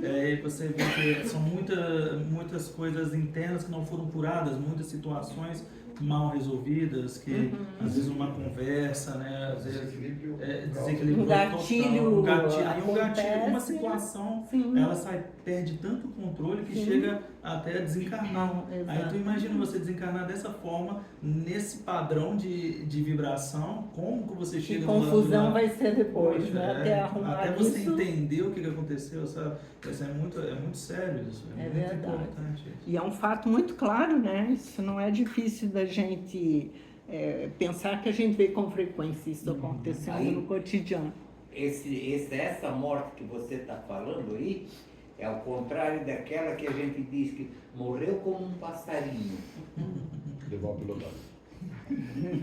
E você vê que são muitas coisas internas que não foram curadas, muitas situações mal resolvidas, que às vezes uma conversa, né? Às vezes Desequilíbrio. desequilíbrio Um gatilho total, aí um gatilho, acontece. uma situação, Sim. ela perde tanto controle que chega até a desencarnar. Aí Exato. tu imagina você desencarnar dessa forma, nesse padrão de vibração, como que você Que chega no lado confusão lá? vai ser depois, Poxa, né? Até arrumar até você isso. entender o que aconteceu, sabe? Isso é muito sério isso, É muito verdade. importante. E é um fato muito claro, né? Isso não é difícil da gente pensar que a gente vê com frequência isso acontecendo Aí- no cotidiano. Essa morte que você está falando aí, é ao contrário daquela que a gente diz que morreu como um passarinho. Levar o pilotado.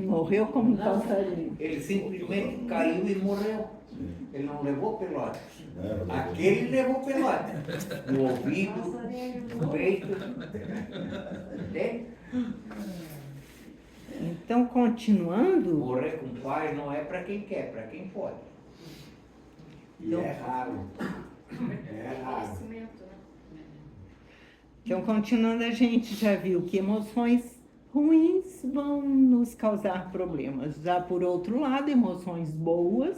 Morreu como um passarinho. Ele simplesmente caiu e morreu. Ele não levou pelotas. É, Aquele levou pelotas. No ouvido, no peito. Entende? Então, continuando, Morrer com pai não é para quem quer, para quem pode. E é raro. É raro. a gente já viu que emoções ruins vão nos causar problemas. Já por outro lado, emoções boas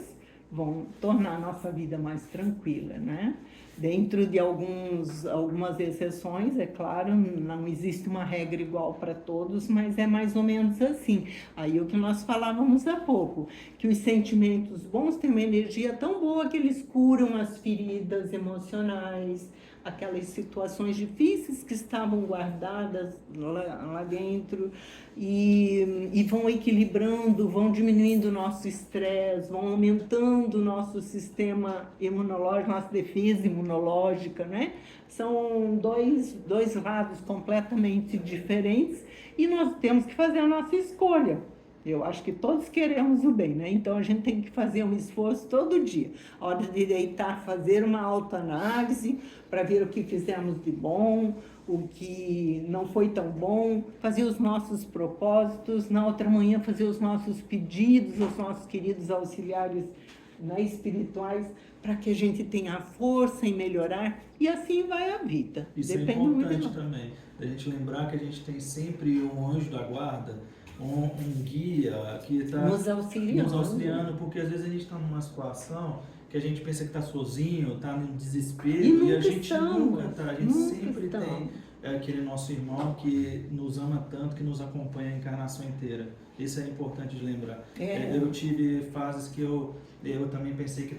vão tornar a nossa vida mais tranquila, né? Dentro de algumas exceções, é claro, não existe uma regra igual para todos, mas é mais ou menos assim. Aí o que nós falávamos há pouco, que os sentimentos bons têm uma energia tão boa que eles curam as feridas emocionais, aquelas situações difíceis que estavam guardadas lá dentro e vão equilibrando, vão diminuindo o nosso estresse, vão aumentando ativando o nosso sistema imunológico, nossa defesa imunológica, né? São dois lados completamente diferentes e nós temos que fazer a nossa escolha. Eu acho que todos queremos o bem, né? Então a gente tem que fazer um esforço todo dia. A hora de deitar, fazer uma autoanálise para ver o que fizemos de bom, o que não foi tão bom, fazer os nossos propósitos, na outra manhã fazer os nossos pedidos, os nossos queridos auxiliares, né, espirituais, para que a gente tenha a força em melhorar, e assim vai a vida. Isso Depende é importante muito também, a gente lembrar que a gente tem sempre um anjo da guarda, um guia que está nos auxiliando, porque às vezes a gente está numa situação que a gente pensa que está sozinho, está em desespero, E nunca a gente estamos, nunca está, a gente nunca sempre estamos. tem aquele nosso irmão que nos ama tanto, que nos acompanha a encarnação inteira. Isso é importante de lembrar. Eu tive fases que eu também pensei que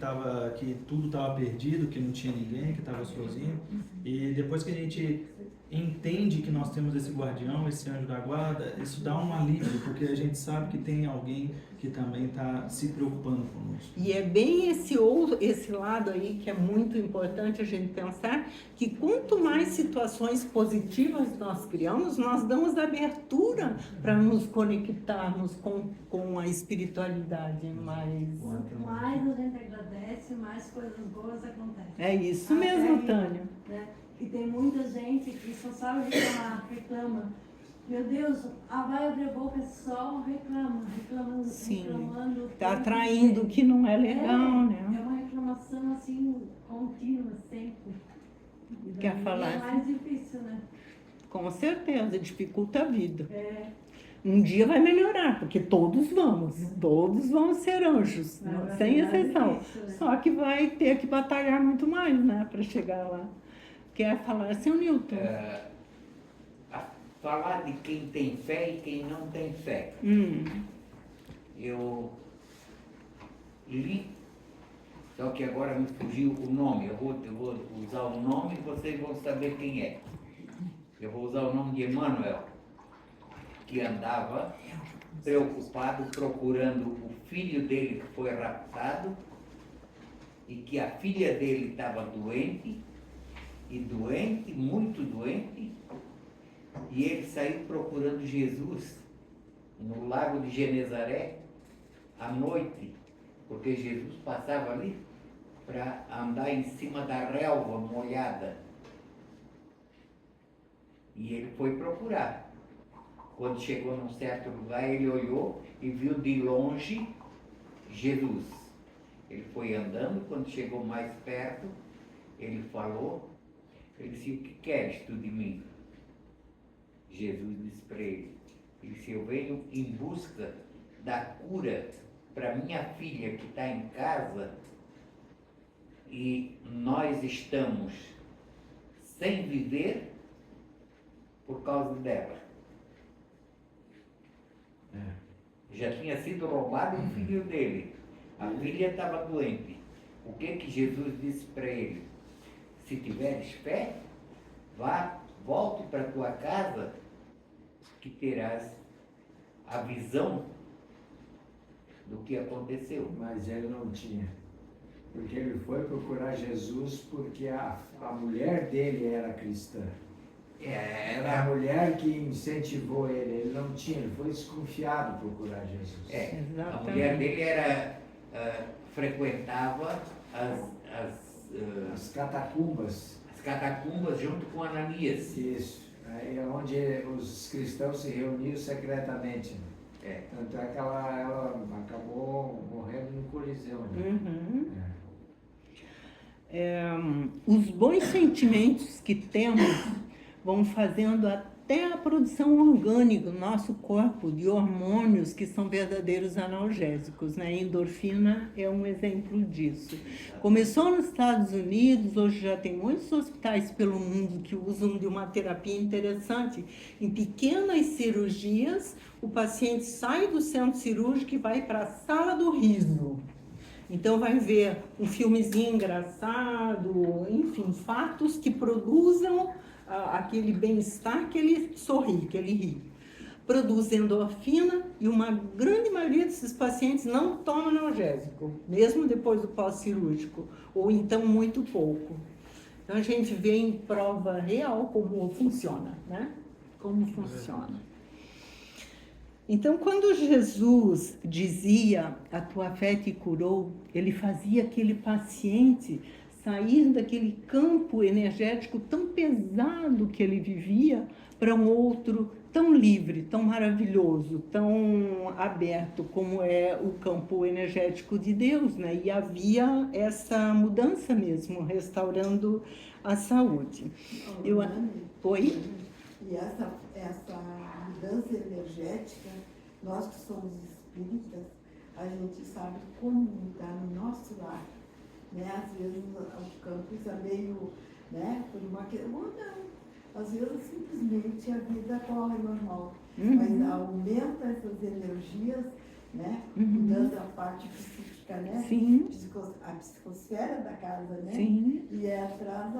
tudo estava perdido, que não tinha ninguém, que estava sozinho. E depois que a gente entende que nós temos esse guardião, esse anjo da guarda, isso dá um alívio, porque a gente sabe que tem alguém que também está se preocupando conosco. E é bem esse lado aí que é muito importante a gente pensar, que quanto mais situações positivas nós criamos, nós damos abertura para nos conectarmos com a espiritualidade mais... Quanto mais a gente agradece, mais coisas boas acontecem. É isso mesmo, Até aí, Tânia. né? E tem muita gente que só sabe reclama. Meu Deus, vai abrir a boca, só reclamando, Sim. reclamando. Está atraindo o que não é legal, né? É uma reclamação assim, contínua, sempre. E Quer daí falar? É mais difícil, né? Com certeza, dificulta a vida. É, Um dia vai melhorar, porque todos vão ser anjos, Vai sem ser mais exceção. difícil, né? Só que vai ter que batalhar muito mais, né, para chegar lá. Quer falar, seu Newton? Falar de quem tem fé e quem não tem fé. Eu li, só que agora me fugiu o nome. Eu vou usar o nome e vocês vão saber quem é. Eu vou usar o nome de Emmanuel, que andava preocupado procurando o filho dele que foi raptado e que a filha dele estava doente, muito doente, e ele saiu procurando Jesus no lago de Genezaré à noite, porque Jesus passava ali para andar em cima da relva molhada. E ele foi procurar. Quando chegou num certo lugar, ele olhou e viu de longe Jesus. Ele foi andando, quando chegou mais perto, ele falou, ele disse, o que queres tu de mim? Jesus disse para ele, disse, eu venho em busca da cura para minha filha que está em casa e nós estamos sem viver por causa dela. Já tinha sido roubado um filho dele. A filha estava doente. O que Jesus disse para ele? Se tiveres fé, volte para tua casa, que terás a visão do que aconteceu. Mas ele não tinha. Porque ele foi procurar Jesus porque a mulher dele era cristã. Era a mulher que incentivou ele. Ele não tinha, ele foi desconfiado procurar Jesus. A mulher dele frequentava As catacumbas. as catacumbas junto com Ananias. Isso. Aí é onde os cristãos se reuniam secretamente. Tanto é que ela acabou morrendo no Coliseu. Né? Os bons sentimentos que temos vão fazendo até a produção orgânica do nosso corpo de hormônios que são verdadeiros analgésicos, né? A endorfina é um exemplo disso. Começou nos Estados Unidos, hoje já tem muitos hospitais pelo mundo que usam de uma terapia interessante. Em pequenas cirurgias, o paciente sai do centro cirúrgico e vai para a sala do riso. Então vai ver um filmezinho engraçado, enfim, fatos que produzam aquele bem-estar que ele sorri, que ele ri. produz endorfina e uma grande maioria desses pacientes não toma analgésico, mesmo depois do pós-cirúrgico, ou então muito pouco. Então a gente vê em prova real como funciona, né? Como funciona. Então, quando Jesus dizia, a tua fé te curou, ele fazia aquele paciente sair daquele campo energético tão pesado que ele vivia para um outro tão livre, tão maravilhoso, tão aberto como é o campo energético de Deus, né? E havia essa mudança mesmo, restaurando a saúde. Oi? E essa mudança energética, nós que somos espíritas, a gente sabe como mudar no nosso lar. Né? Às vezes o campo está meio, né, por uma questão, não. Às vezes simplesmente a vida corre normal, mas aumenta essas energias, né? Mudando a parte psíquica, né? Sim. A psicosfera da casa, né? Sim. E traz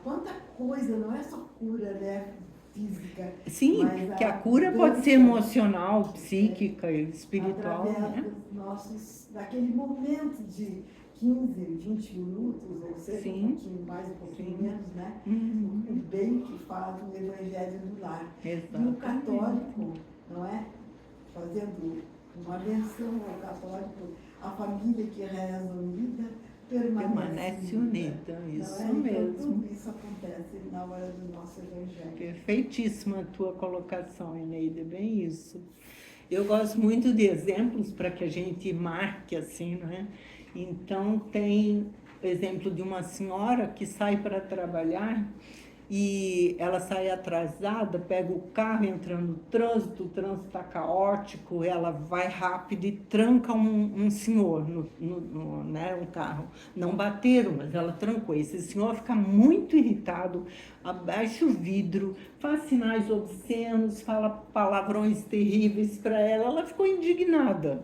quanta coisa, não é só cura, né? Física. Sim, que a cura pode ser emocional, psíquica, espiritual, através né? daquele momento de 15, 20 minutos, ou seja, Sim. um pouquinho mais, um pouquinho Sim. menos, né? O bem que faz o Evangelho do lar. Exatamente. E o católico, não é? Fazendo uma menção ao católico, a família que reza unida permanece unida. Isso Então, mesmo. tudo isso acontece na hora do nosso Evangelho. Perfeitíssima a tua colocação, Eneida, bem isso. Eu gosto muito de exemplos para que a gente marque assim, não é? Então, tem o exemplo de uma senhora que sai para trabalhar e ela sai atrasada, pega o carro, entra no trânsito, o trânsito está caótico, ela vai rápido e tranca um senhor né, um carro. Não bateram, mas ela trancou. Esse senhor fica muito irritado, abaixa o vidro, faz sinais obscenos, fala palavrões terríveis para ela. Ela ficou indignada.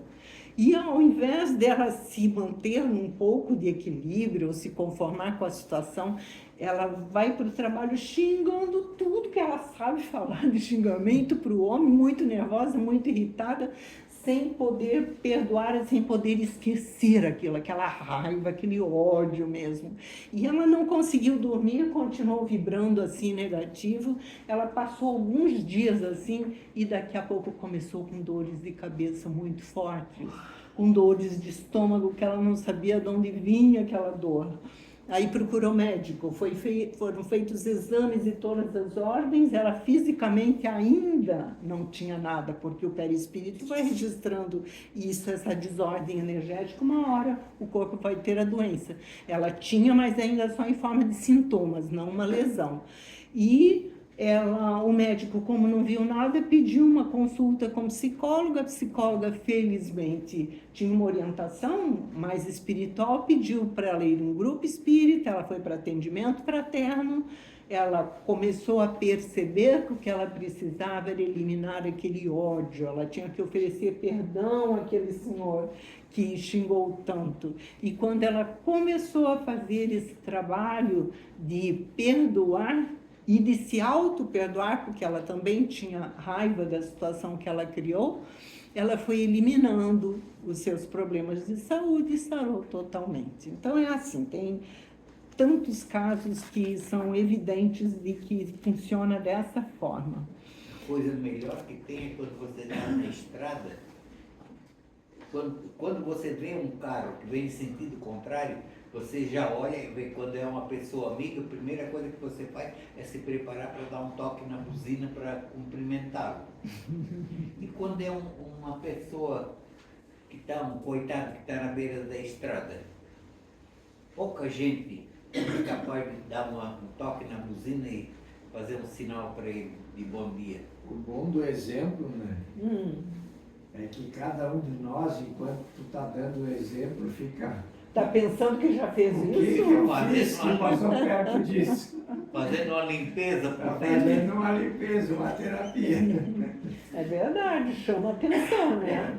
E ao invés dela se manter num pouco de equilíbrio, ou se conformar com a situação, ela vai para o trabalho xingando tudo que ela sabe falar de xingamento para o homem, muito nervosa, muito irritada, sem poder perdoar, sem poder esquecer aquela raiva, aquele ódio mesmo. E ela não conseguiu dormir, continuou vibrando assim, negativo. Ela passou alguns dias assim e daqui a pouco começou com dores de cabeça muito fortes, com dores de estômago que ela não sabia de onde vinha aquela dor. Aí procurou médico, foram feitos exames de todas as ordens, ela fisicamente ainda não tinha nada, porque o perispírito vai registrando isso, essa desordem energética, uma hora o corpo vai ter a doença. Ela tinha, mas ainda só em forma de sintomas, não uma lesão. E o médico, como não viu nada, pediu uma consulta com psicóloga. A psicóloga, felizmente, tinha uma orientação mais espiritual, pediu para ela ir em um grupo espírita, ela foi para atendimento fraterno, ela começou a perceber que o que ela precisava era eliminar aquele ódio, ela tinha que oferecer perdão àquele senhor que xingou tanto. E quando ela começou a fazer esse trabalho de perdoar, e de se auto-perdoar, porque ela também tinha raiva da situação que ela criou, ela foi eliminando os seus problemas de saúde e sarou totalmente. Então é assim, tem tantos casos que são evidentes de que funciona dessa forma. A coisa melhor que tem é quando você está na estrada, quando você vê um carro que vem em sentido contrário, você já olha e vê quando é uma pessoa amiga, a primeira coisa que você faz é se preparar para dar um toque na buzina para cumprimentá-lo. E quando é uma pessoa que está, um coitado que está na beira da estrada, pouca gente é capaz de dar um toque na buzina e fazer um sinal para ele de bom dia. O bom do exemplo, né? É que cada um de nós, enquanto tu está dando o exemplo, fica... Está pensando que já fez O isso? que eu fiz que passou perto disso? Fazendo uma limpeza Está por dentro. fazendo uma limpeza, uma terapia. É verdade, chama atenção, né?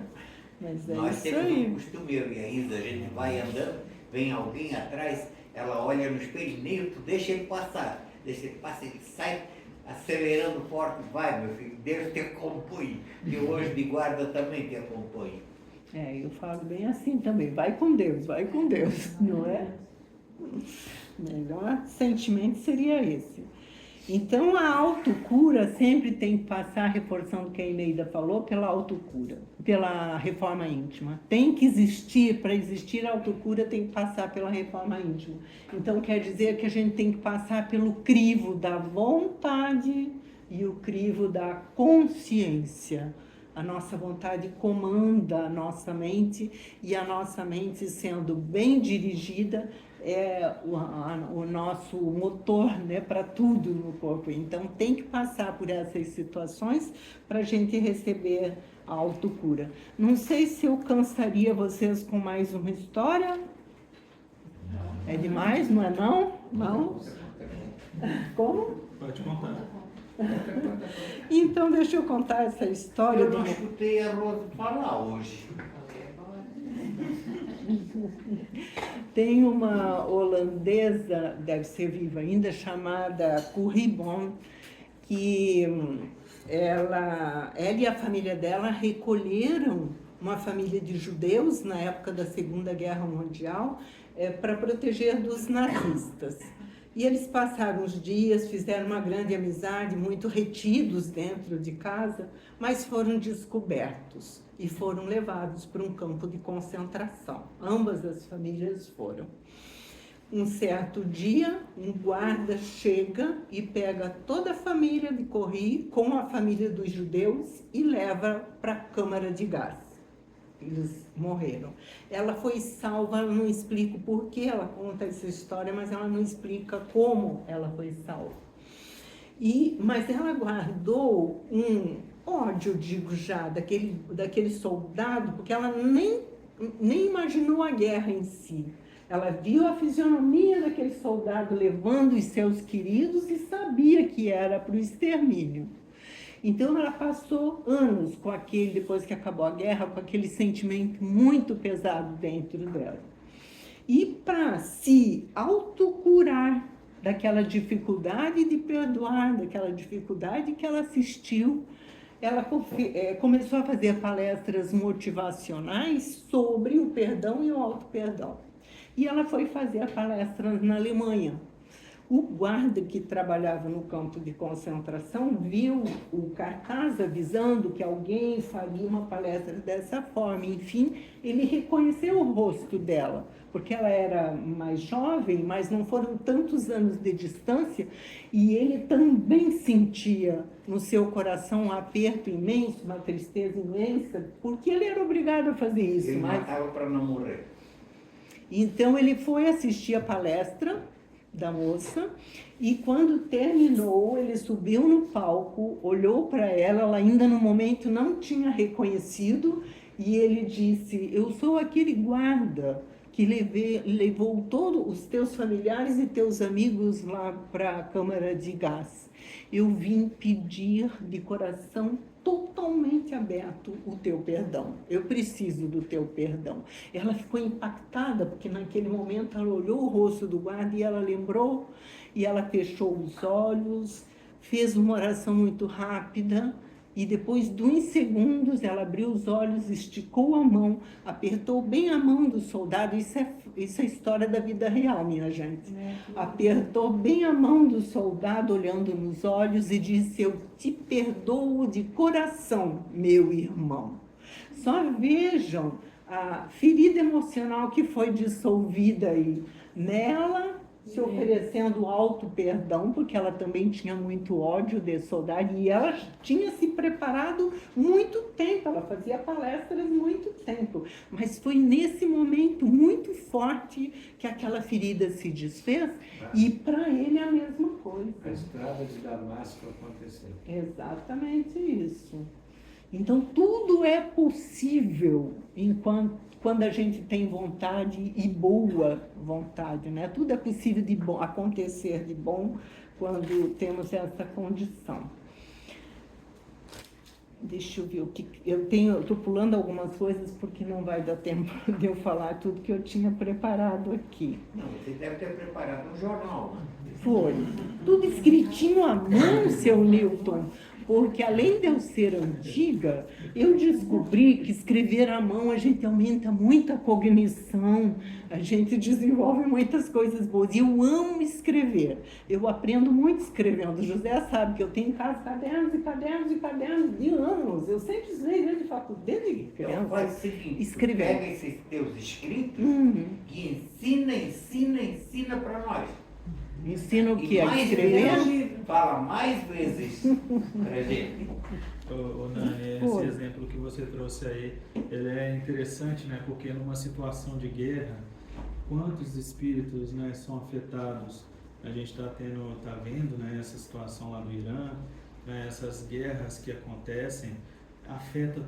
Mas é Nós isso temos aí. um costume, eu e a Isa, a gente vai andando, vem alguém atrás, ela olha no espelho, nem tu deixa ele passar, ele sai, acelerando forte, vai, meu filho, Deus te acompanhe. E o anjo de guarda também te acompanhe. Eu falo bem assim também, vai com Deus, não é? Melhor sentimento seria esse. Então, a autocura sempre tem que passar, reforçando o que a Eneida falou, pela autocura, pela reforma íntima. Tem que existir, para existir a autocura, tem que passar pela reforma íntima. Então, quer dizer que a gente tem que passar pelo crivo da vontade e o crivo da consciência. A nossa vontade comanda a nossa mente, e a nossa mente, sendo bem dirigida, é o nosso motor, né, para tudo no corpo. Então, tem que passar por essas situações para a gente receber a autocura. Não sei se eu cansaria vocês com mais uma história. É demais, não é não? Não? Como? Pode contar. Então, deixa eu contar essa história. Eu não escutei a Rosa falar hoje. Tem uma holandesa, deve ser viva ainda, chamada Corrie Bon, que ela e a família dela recolheram uma família de judeus na época da Segunda Guerra Mundial para proteger dos nazistas. E eles passaram os dias, fizeram uma grande amizade, muito retidos dentro de casa, mas foram descobertos e foram levados para um campo de concentração. Ambas as famílias foram. Um certo dia, um guarda chega e pega toda a família de Corrie com a família dos judeus e leva para a câmara de gás. Eles morreram. Ela foi salva, ela não explica o porquê, ela conta essa história, mas ela não explica como ela foi salva. Mas ela guardou um ódio, digo já, daquele soldado, porque ela nem imaginou a guerra em si. Ela viu a fisionomia daquele soldado levando os seus queridos e sabia que era para o extermínio. Então, ela passou anos com depois que acabou a guerra, com aquele sentimento muito pesado dentro dela. E para se autocurar daquela dificuldade de perdoar, daquela dificuldade que ela assistiu, ela começou a fazer palestras motivacionais sobre o perdão e o auto-perdão. E ela foi fazer palestras na Alemanha. O guarda que trabalhava no campo de concentração viu o cartaz avisando que alguém faria uma palestra dessa forma. Enfim, ele reconheceu o rosto dela, porque ela era mais jovem, mas não foram tantos anos de distância, e ele também sentia no seu coração um aperto imenso, uma tristeza imensa, porque ele era obrigado a fazer isso. Ele matava para não morrer. Então, ele foi assistir a palestra da moça, e quando terminou, ele subiu no palco, olhou para ela, ela ainda no momento não tinha reconhecido, e ele disse: eu sou aquele guarda que levou todos os teus familiares e teus amigos lá para a câmara de gás. Eu vim pedir de coração totalmente aberto o teu perdão. Eu preciso do teu perdão. Ela ficou impactada, porque naquele momento ela olhou o rosto do guarda e ela lembrou, e ela fechou os olhos, fez uma oração muito rápida, e depois de uns segundos ela abriu os olhos, esticou a mão, apertou bem a mão do soldado. Isso é história da vida real, minha gente. Apertou bem a mão do soldado, olhando nos olhos, e disse: eu te perdoo de coração, meu irmão. Só vejam a ferida emocional que foi dissolvida aí nela, se oferecendo alto perdão, porque ela também tinha muito ódio desse soldado, e ela tinha se preparado muito tempo, ela fazia palestras muito tempo, mas foi nesse momento muito forte que aquela ferida se desfez, e para ele a mesma coisa. A estrada de Damasco aconteceu. Exatamente isso. Então, tudo é possível quando a gente tem vontade, e boa vontade, né? Tudo é possível de bom, acontecer de bom quando temos essa condição. Deixa eu ver o que eu tenho. Estou pulando algumas coisas porque não vai dar tempo de eu falar tudo que eu tinha preparado aqui. Não, você deve ter preparado um jornal. Foi. Tudo escritinho à mão, seu Newton. Porque além de eu ser antiga, eu descobri que escrever à mão a gente aumenta muito a cognição, a gente desenvolve muitas coisas boas. E eu amo escrever. Eu aprendo muito escrevendo. O José sabe que eu tenho em casa cadernos e cadernos e cadernos de anos. Eu sempre estudei desde faculdade, desde Então, criança. faz o seguinte, escrevendo. pega esses teus escritos Uhum. e ensina para nós. Ensina o E que? A mais escrever? vezes, fala mais vezes pra gente. Ô, Nani, Foi. esse exemplo que você trouxe aí, ele é interessante, né? Porque numa situação de guerra, quantos espíritos, né, são afetados? A gente está vendo, né, essa situação lá do Irã, né, essas guerras que acontecem, afeta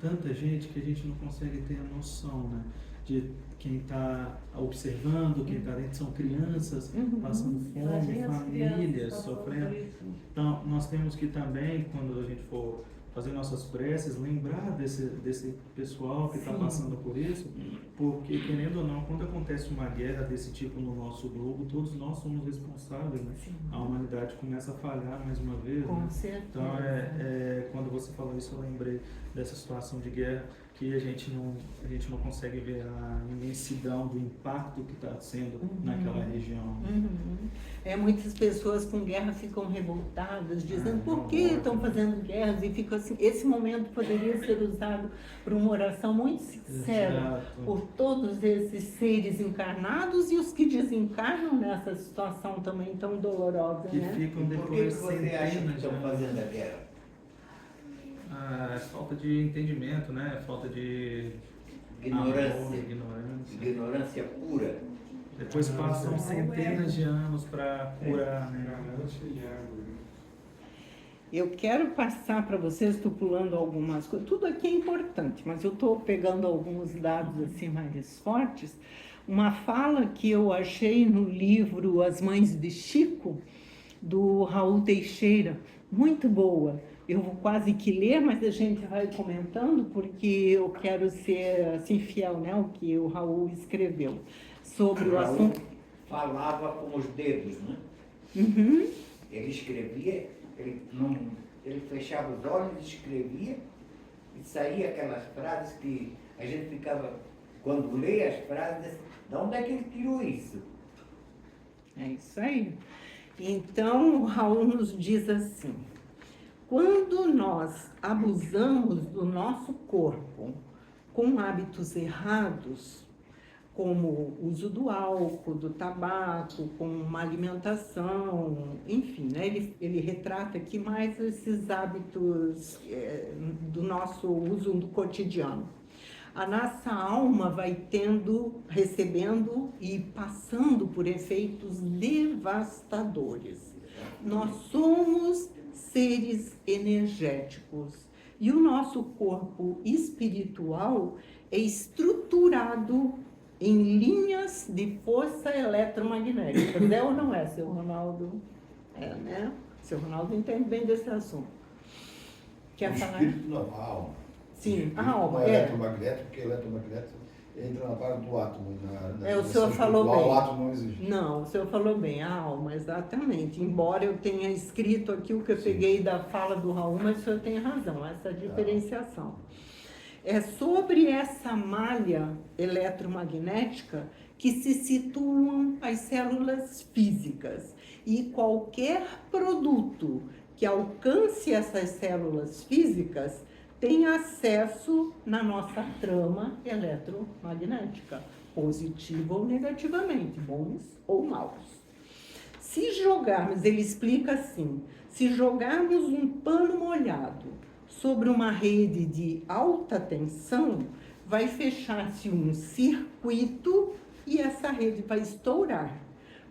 tanta gente que a gente não consegue ter a noção, né? De quem está observando, quem está dentro, são crianças passando fome, Imagina as famílias crianças passando sofrendo. por isso. Então, nós temos que também, quando a gente for fazer nossas preces, lembrar desse pessoal que está passando por isso, porque, querendo ou não, quando acontece uma guerra desse tipo no nosso globo, todos nós somos responsáveis, né? A humanidade começa a falhar mais uma vez, Com né? certeza. Então, quando você falou isso, eu lembrei dessa situação de guerra, que a gente não consegue ver a imensidão do impacto que está sendo naquela região. Muitas pessoas com guerra ficam revoltadas, dizendo por que estão fazendo guerras, e fica assim. Esse momento poderia ser usado para uma oração muito sincera Exato. por todos esses seres encarnados e os que desencarnam nessa situação também tão dolorosa, Que né? ficam Por que depois você acha que centenas de estão anos. fazendo a guerra? Falta de entendimento, né? Falta de Ignorância. amor, ignorância. Ignorância pura. Depois passam centenas de anos para curar, né? Eu quero passar para vocês, estou pulando algumas coisas, tudo aqui é importante, mas eu estou pegando alguns dados assim mais fortes. Uma fala que eu achei no livro As Mães de Chico, do Raul Teixeira, muito boa. Eu vou quase que ler, mas a gente vai comentando, porque eu quero ser assim fiel, né, ao que o Raul escreveu sobre o Raul assunto. falava com os dedos, né? Ele escrevia, ele fechava os olhos, escrevia, e saía aquelas frases que a gente ficava, quando lê as frases, de onde é que ele tirou isso? É isso aí. Então, o Raul nos diz assim: quando nós abusamos do nosso corpo com hábitos errados, como o uso do álcool, do tabaco, com uma alimentação, enfim, né? Ele retrata aqui mais esses hábitos do nosso uso do cotidiano. A nossa alma vai recebendo e passando por efeitos devastadores. Nós somos seres energéticos e o nosso corpo espiritual é estruturado em linhas de força eletromagnética. É ou não é, seu Ronaldo? É, né? Seu Ronaldo entende bem desse assunto. Quer O falar? espírito não, a alma. Sim, O a alma. não é eletromagnético, porque eletromagnético entra na parte do átomo. O senhor falou bem. O átomo não existe. Não, o senhor falou bem, a alma, exatamente. Embora eu tenha escrito aqui o que eu peguei da fala do Raul, mas o senhor tem razão, essa diferenciação. É sobre essa malha eletromagnética que se situam as células físicas. E qualquer produto que alcance essas células físicas tem acesso na nossa trama eletromagnética, positiva ou negativamente, bons ou maus. Se jogarmos, ele explica assim, se jogarmos um pano molhado sobre uma rede de alta tensão, vai fechar-se um circuito e essa rede vai estourar,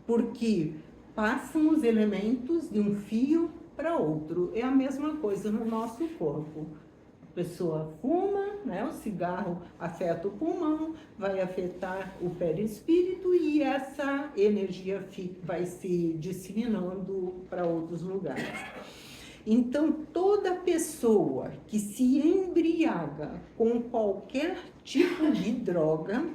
porque passam os elementos de um fio para outro. É a mesma coisa no nosso corpo. A pessoa fuma, né? O cigarro afeta o pulmão, vai afetar o perispírito e essa energia vai se disseminando para outros lugares. Então, toda pessoa que se embriaga com qualquer tipo de droga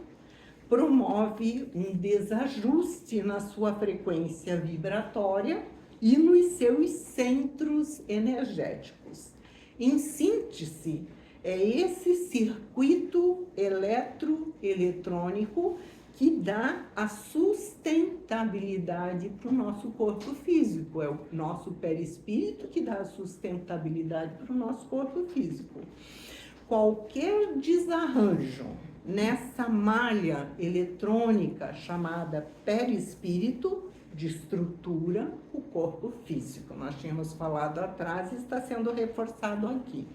promove um desajuste na sua frequência vibratória e nos seus centros energéticos. Em síntese, é esse circuito eletroeletrônico que dá a sustentabilidade para o nosso corpo físico. É o nosso perispírito que dá a sustentabilidade para o nosso corpo físico. Qualquer desarranjo nessa malha eletrônica chamada perispírito destrutura o corpo físico. Nós tínhamos falado atrás e está sendo reforçado aqui.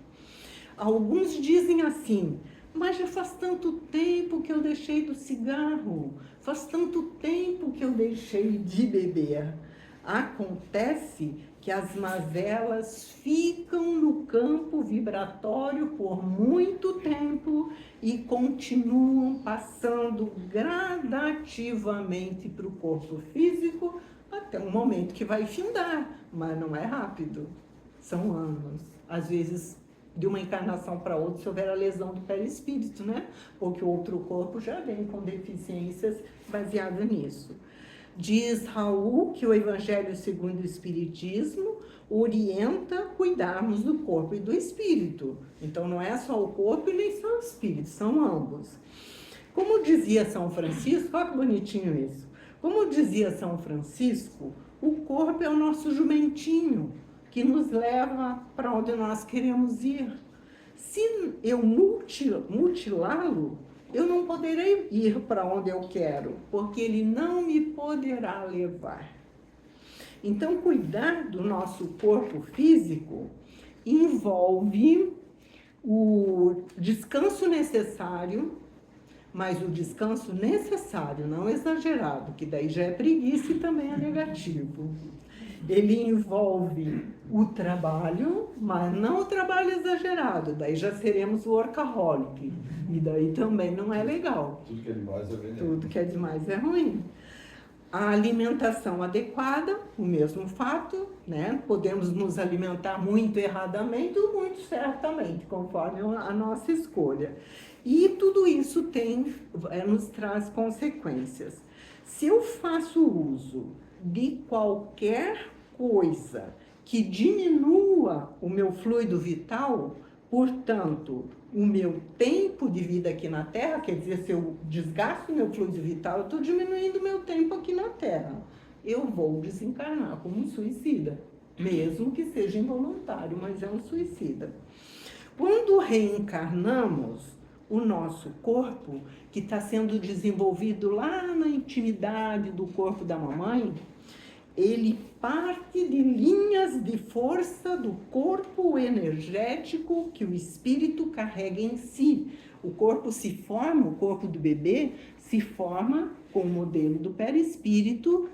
Alguns dizem assim: mas já faz tanto tempo que eu deixei do cigarro, faz tanto tempo que eu deixei de beber. Acontece que as mazelas ficam no campo vibratório por muito tempo e continuam passando gradativamente para o corpo físico até um momento que vai findar, mas não é rápido, são anos, às vezes de uma encarnação para outra, se houver a lesão do perispírito, né? Porque o outro corpo já vem com deficiências baseadas nisso. Diz Raul que o Evangelho segundo o Espiritismo orienta cuidarmos do corpo e do espírito. Então não é só o corpo e nem só o espírito, são ambos. Como dizia São Francisco, olha que bonitinho isso. Como dizia São Francisco, o corpo é o nosso jumentinho, que nos leva para onde nós queremos ir. Se eu mutilá-lo, eu não poderei ir para onde eu quero, porque ele não me poderá levar. Então, cuidar do nosso corpo físico envolve o descanso necessário, mas o descanso necessário, não exagerado, que daí já é preguiça e também é negativo. Ele envolve o trabalho, mas não o trabalho exagerado, daí já seremos workaholic, e daí também não é legal. Tudo que é demais é veneno. Tudo que é demais é ruim. A alimentação adequada, o mesmo fato, né? Podemos nos alimentar muito erradamente ou muito certamente, conforme a nossa escolha. E tudo isso nos traz consequências. Se eu faço uso de qualquer coisa que diminua o meu fluido vital, portanto, o meu tempo de vida aqui na Terra, quer dizer, se eu desgasto o meu fluido vital, eu estou diminuindo o meu tempo aqui na Terra. Eu vou desencarnar como um suicida, mesmo que seja involuntário, mas é um suicida. Quando reencarnamos, o nosso corpo, que está sendo desenvolvido lá na intimidade do corpo da mamãe, ele parte de linhas de força do corpo energético que o espírito carrega em si. O corpo se forma, o corpo do bebê se forma com o modelo do perispírito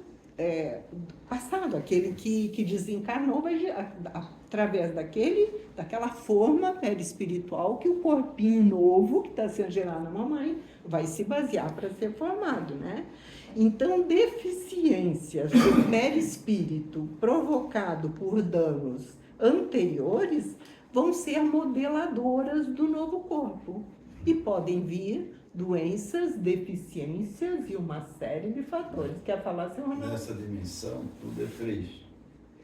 passado, aquele que desencarnou, vai através daquela forma perispiritual que o corpinho novo que está sendo gerado na mamãe vai se basear para ser formado, né? Então, deficiências do perispírito provocado por danos anteriores vão ser modeladoras do novo corpo e podem vir doenças, deficiências e uma série de fatores. Quer falar, senhor Ronaldo? Nessa dimensão, tudo é 3.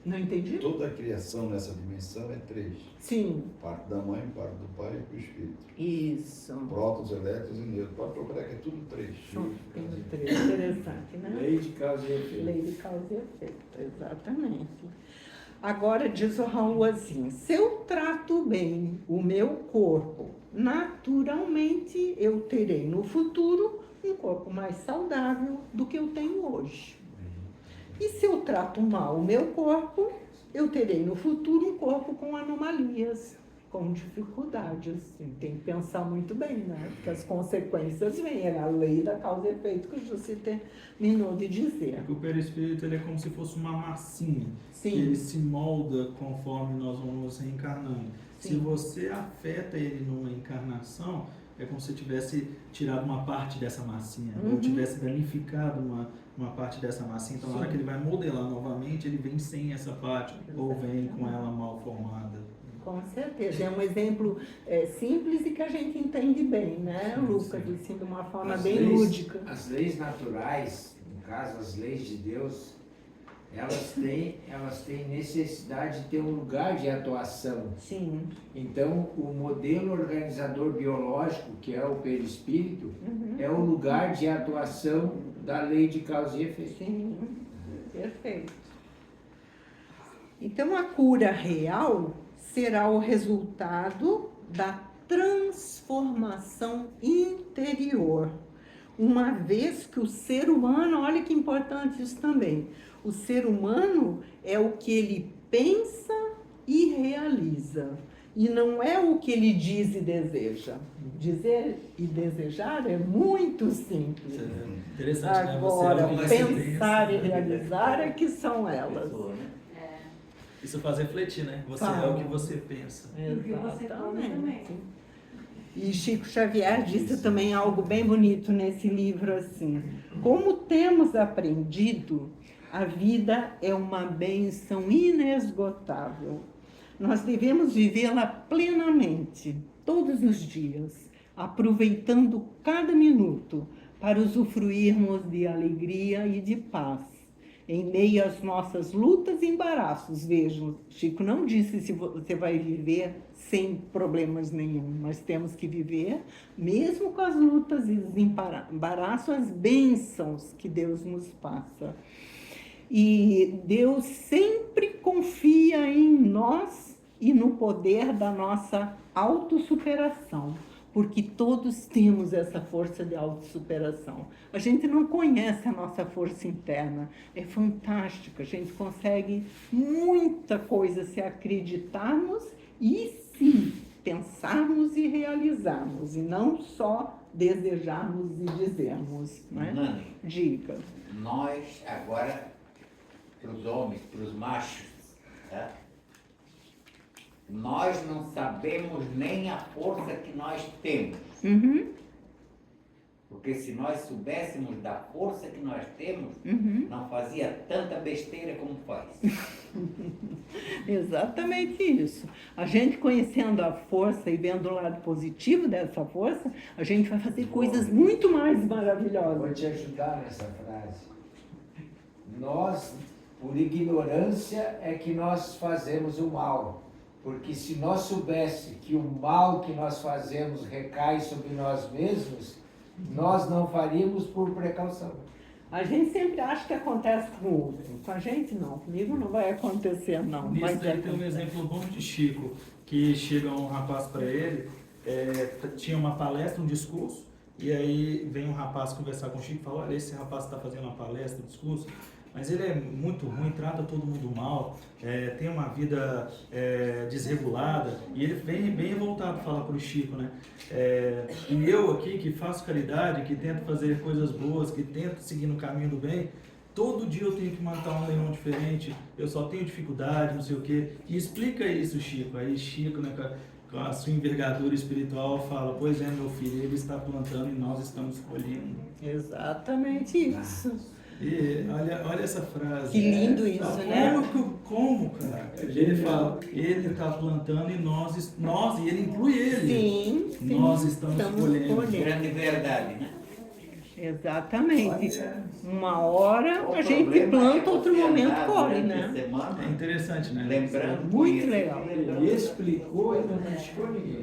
Não entendi? Toda a criação nessa dimensão é 3. Sim. Parte da mãe, parte do pai e do espírito. Isso. Prótons, elétrons e nêutrons. Pode procurar que é tudo 3. Tem 3, interessante, né? Lei de causa e efeito. Lei de causa e efeito, exatamente. Agora diz o Raul assim: se eu trato bem o meu corpo, naturalmente eu terei no futuro um corpo mais saudável do que eu tenho hoje. E se eu trato mal o meu corpo, eu terei no futuro um corpo com anomalias, com dificuldades. Tem que pensar muito bem, né? Porque as consequências vêm, é a lei da causa e efeito que o José terminou de dizer. Porque o perispírito ele é como se fosse uma massinha. Sim. Ele se molda conforme nós vamos reencarnando. Sim. Se você afeta ele numa encarnação, é como se tivesse tirado uma parte dessa massinha, ou tivesse danificado uma parte dessa massinha. Então, na hora que ele vai modelar novamente, naturalmente ele vem sem essa parte, ou vem com ela mal formada. Com certeza. É um exemplo simples e que a gente entende bem, né, Sim, Lucas? sim. Assim, de uma forma As bem leis- lúdica. As leis naturais, no caso as leis de Deus, elas têm necessidade de ter um lugar de atuação. Sim. Então, o modelo organizador biológico, que é o perispírito, Uhum. é o lugar de atuação da lei de causa e efeito. Sim, perfeito. Então, a cura real será o resultado da transformação interior. Uma vez que o ser humano, olha que importante isso também, o ser humano é o que ele pensa e realiza. E não é o que ele diz e deseja. Dizer e desejar é muito simples. Isso é interessante, né? Agora, Você é o que você pensar pensa. e realizar é que são elas. Pessoa, né? Isso faz refletir, né? Você Faz. é o que você pensa. E o que você come também. E Chico Xavier disse também algo bem bonito nesse livro assim: como temos aprendido, a vida é uma bênção inesgotável. Nós devemos vivê-la plenamente, todos os dias, aproveitando cada minuto para usufruirmos de alegria e de paz. Em meio às nossas lutas e embaraços, vejam, Chico não disse se você vai viver sem problemas nenhum, mas temos que viver, mesmo com as lutas e os embaraços, as bênçãos que Deus nos passa. E Deus sempre confia em nós e no poder da nossa autossuperação, porque todos temos essa força de autossuperação. A gente não conhece a nossa força interna, é fantástica, a gente consegue muita coisa se acreditarmos e se pensarmos e realizarmos, e não só desejarmos e dizermos, né? Nani, Diga. nós agora, para os homens, para os machos, tá? Nós não sabemos nem a força que nós temos. Uhum, Porque se nós soubéssemos da força que nós temos, uhum. não fazia tanta besteira como faz. Exatamente isso. A gente conhecendo a força e vendo o lado positivo dessa força, a gente vai fazer coisas muito mais Vou maravilhosas. te ajudar nessa frase. Nós, por ignorância, é que nós fazemos o mal. Porque se nós soubesse que o mal que nós fazemos recai sobre nós mesmos, nós não faríamos por precaução. A gente sempre acha que acontece com o outro. Com a gente não. Comigo não vai acontecer, não. Nisso Mas daí tem um acontece. exemplo bom de Chico, que chega um rapaz para ele, tinha uma palestra, um discurso, e aí vem um rapaz conversar com o Chico e fala: olha, esse rapaz está fazendo uma palestra, um discurso, mas ele é muito ruim, trata todo mundo mal, tem uma vida desregulada, e ele vem bem revoltado falar para o Chico, né? E eu aqui que faço caridade, que tento fazer coisas boas, que tento seguir no caminho do bem, todo dia eu tenho que matar um leão diferente, eu só tenho dificuldade, não sei o quê. E explica isso, Chico. Aí Chico, né, com a sua envergadura espiritual, fala: pois é, meu filho, ele está plantando e nós estamos colhendo. Exatamente isso. E olha essa frase. Que lindo isso, né? Como, cara? Ele fala: ele está plantando e nós, e ele inclui ele. Sim, sim. Nós estamos colhendo. Grande verdade, né? Exatamente. Uma hora O a gente problema planta, é outro você momento andar colhe, durante a né? semana, É interessante, né? lembrando, Muito conhecer, legal. lembrando. Ele explicou e não criticou ninguém.